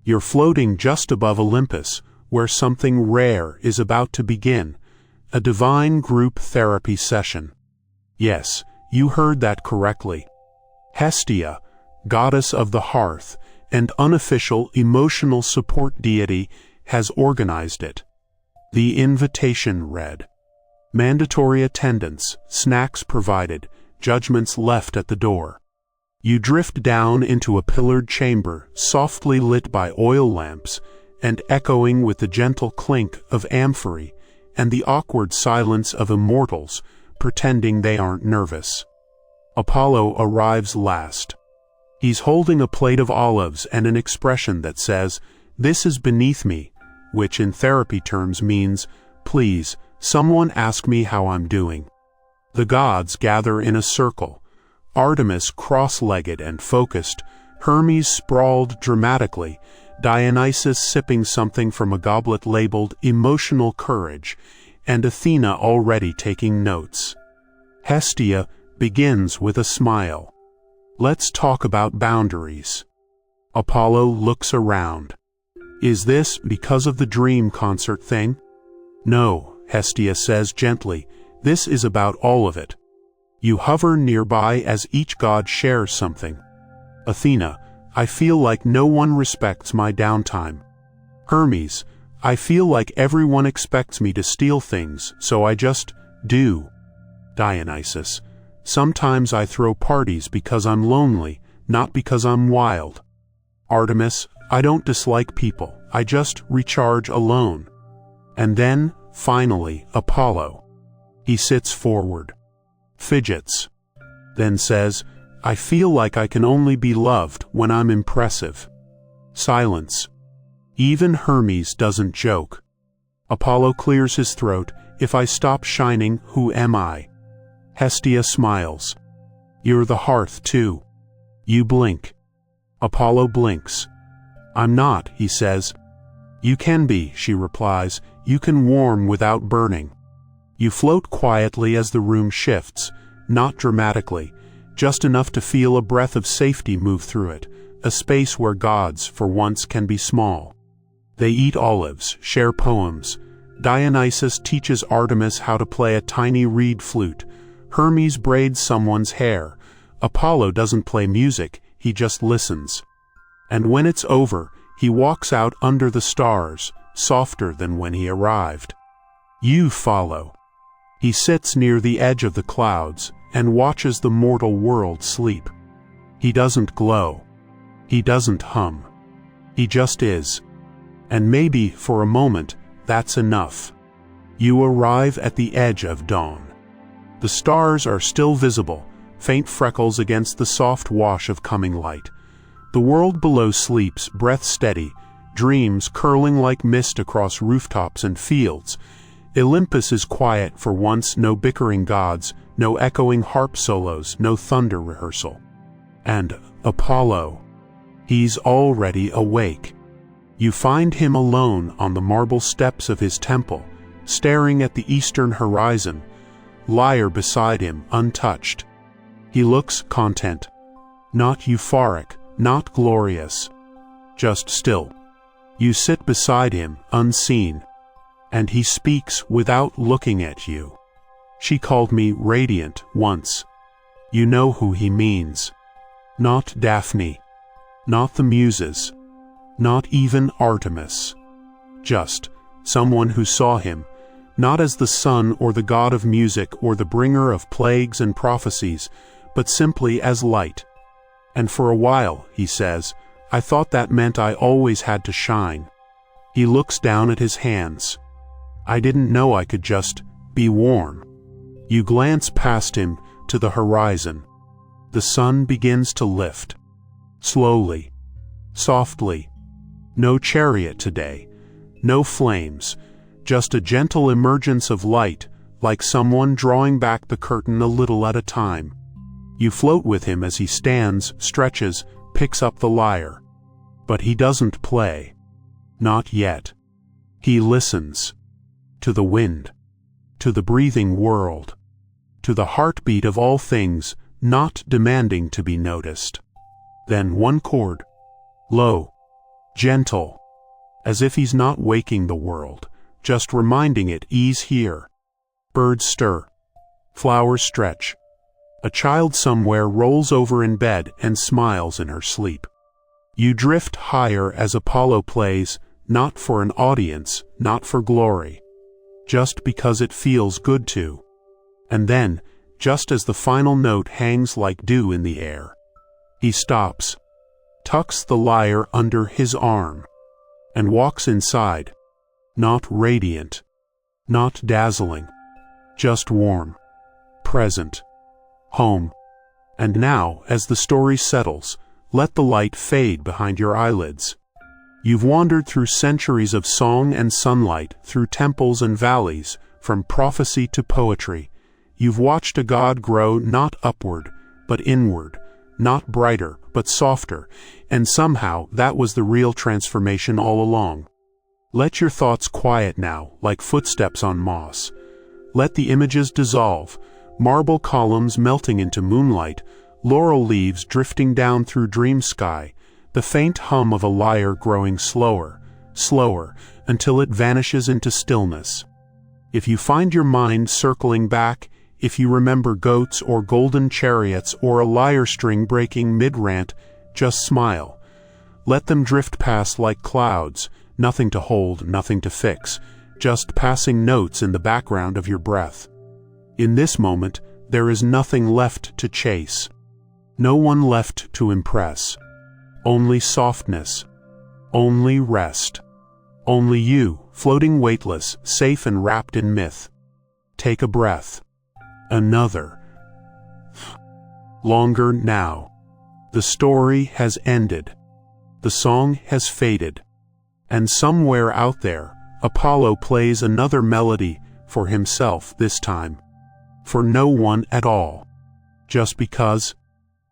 You're floating just above Olympus, where something rare is about to begin, a divine group therapy session. Yes, you heard that correctly. Hestia, goddess of the hearth and unofficial emotional support deity, has organized it. The invitation read. Mandatory attendance, snacks provided, judgments left at the door. You drift down into a pillared chamber, softly lit by oil lamps, and echoing with the gentle clink of amphory and the awkward silence of immortals, pretending they aren't nervous. Apollo arrives last. He's holding a plate of olives and an expression that says, "This is beneath me," which in therapy terms means, "Please, someone ask me how I'm doing." The gods gather in a circle, Artemis cross-legged and focused, Hermes sprawled dramatically, Dionysus sipping something from a goblet labeled emotional courage, and Athena already taking notes. Hestia begins with a smile. Let's talk about boundaries. Apollo looks around. Is this because of the dream concert thing? No, Hestia says gently, this is about all of it. You hover nearby as each god shares something. Athena, I feel like no one respects my downtime. Hermes, I feel like everyone expects me to steal things, so I just do. Dionysus, sometimes I throw parties because I'm lonely, not because I'm wild. Artemis, I don't dislike people, I just recharge alone. And then, finally, Apollo. He sits forward, fidgets, then says, I feel like I can only be loved when I'm impressive. Silence. Even Hermes doesn't joke. Apollo clears his throat. If I stop shining, who am I? Hestia smiles. You're the hearth, too. You blink. Apollo blinks. I'm not, he says. You can be, she replies. You can warm without burning. You float quietly as the room shifts, not dramatically, just enough to feel a breath of safety move through it, a space where gods, for once, can be small. They eat olives, share poems. Dionysus teaches Artemis how to play a tiny reed flute. Hermes braids someone's hair. Apollo doesn't play music, he just listens. And when it's over, he walks out under the stars, softer than when he arrived. You follow. He sits near the edge of the clouds and watches the mortal world sleep. He doesn't glow. He doesn't hum. He just is. And maybe, for a moment, that's enough. You arrive at the edge of dawn. The stars are still visible, faint freckles against the soft wash of coming light. The world below sleeps, breath steady, dreams curling like mist across rooftops and fields. Olympus is quiet for once, no bickering gods, no echoing harp solos, no thunder rehearsal. And Apollo, he's already awake. You find him alone on the marble steps of his temple, staring at the eastern horizon, lyre beside him, untouched. He looks content, not euphoric, not glorious, just still. You sit beside him, unseen, and he speaks without looking at you. She called me radiant once. You know who he means. Not Daphne, not the Muses, not even Artemis. Just someone who saw him, not as the sun or the god of music or the bringer of plagues and prophecies, but simply as light. And for a while, he says, I thought that meant I always had to shine. He looks down at his hands. I didn't know I could just be warm. You glance past him to the horizon. The sun begins to lift. Slowly, softly. No chariot today, no flames, just a gentle emergence of light, like someone drawing back the curtain a little at a time. You float with him as he stands, stretches, picks up the lyre. But he doesn't play. Not yet. He listens. To the wind. To the breathing world. To the heartbeat of all things, not demanding to be noticed. Then one chord. Low. Gentle. As if he's not waking the world, just reminding it he's here. Birds stir. Flowers stretch. A child somewhere rolls over in bed and smiles in her sleep. You drift higher as Apollo plays, not for an audience, not for glory, just because it feels good to. And then, just as the final note hangs like dew in the air, he stops, tucks the lyre under his arm, and walks inside, not radiant, not dazzling, just warm, present, home. And now, as the story settles, let the light fade behind your eyelids. You've wandered through centuries of song and sunlight, through temples and valleys, from prophecy to poetry. You've watched a god grow not upward, but inward, not brighter, but softer, and somehow that was the real transformation all along. Let your thoughts quiet now, like footsteps on moss. Let the images dissolve, marble columns melting into moonlight, laurel leaves drifting down through dream sky, the faint hum of a lyre growing slower, slower, until it vanishes into stillness. If you find your mind circling back, if you remember goats or golden chariots or a lyre string breaking mid-rant, just smile. Let them drift past like clouds, nothing to hold, nothing to fix, just passing notes in the background of your breath. In this moment, there is nothing left to chase. No one left to impress. Only softness. Only rest. Only you, floating weightless, safe and wrapped in myth. Take a breath. Another. Longer now. The story has ended. The song has faded. And somewhere out there, Apollo plays another melody for himself this time. For no one at all. Just because.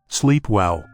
Sleep well.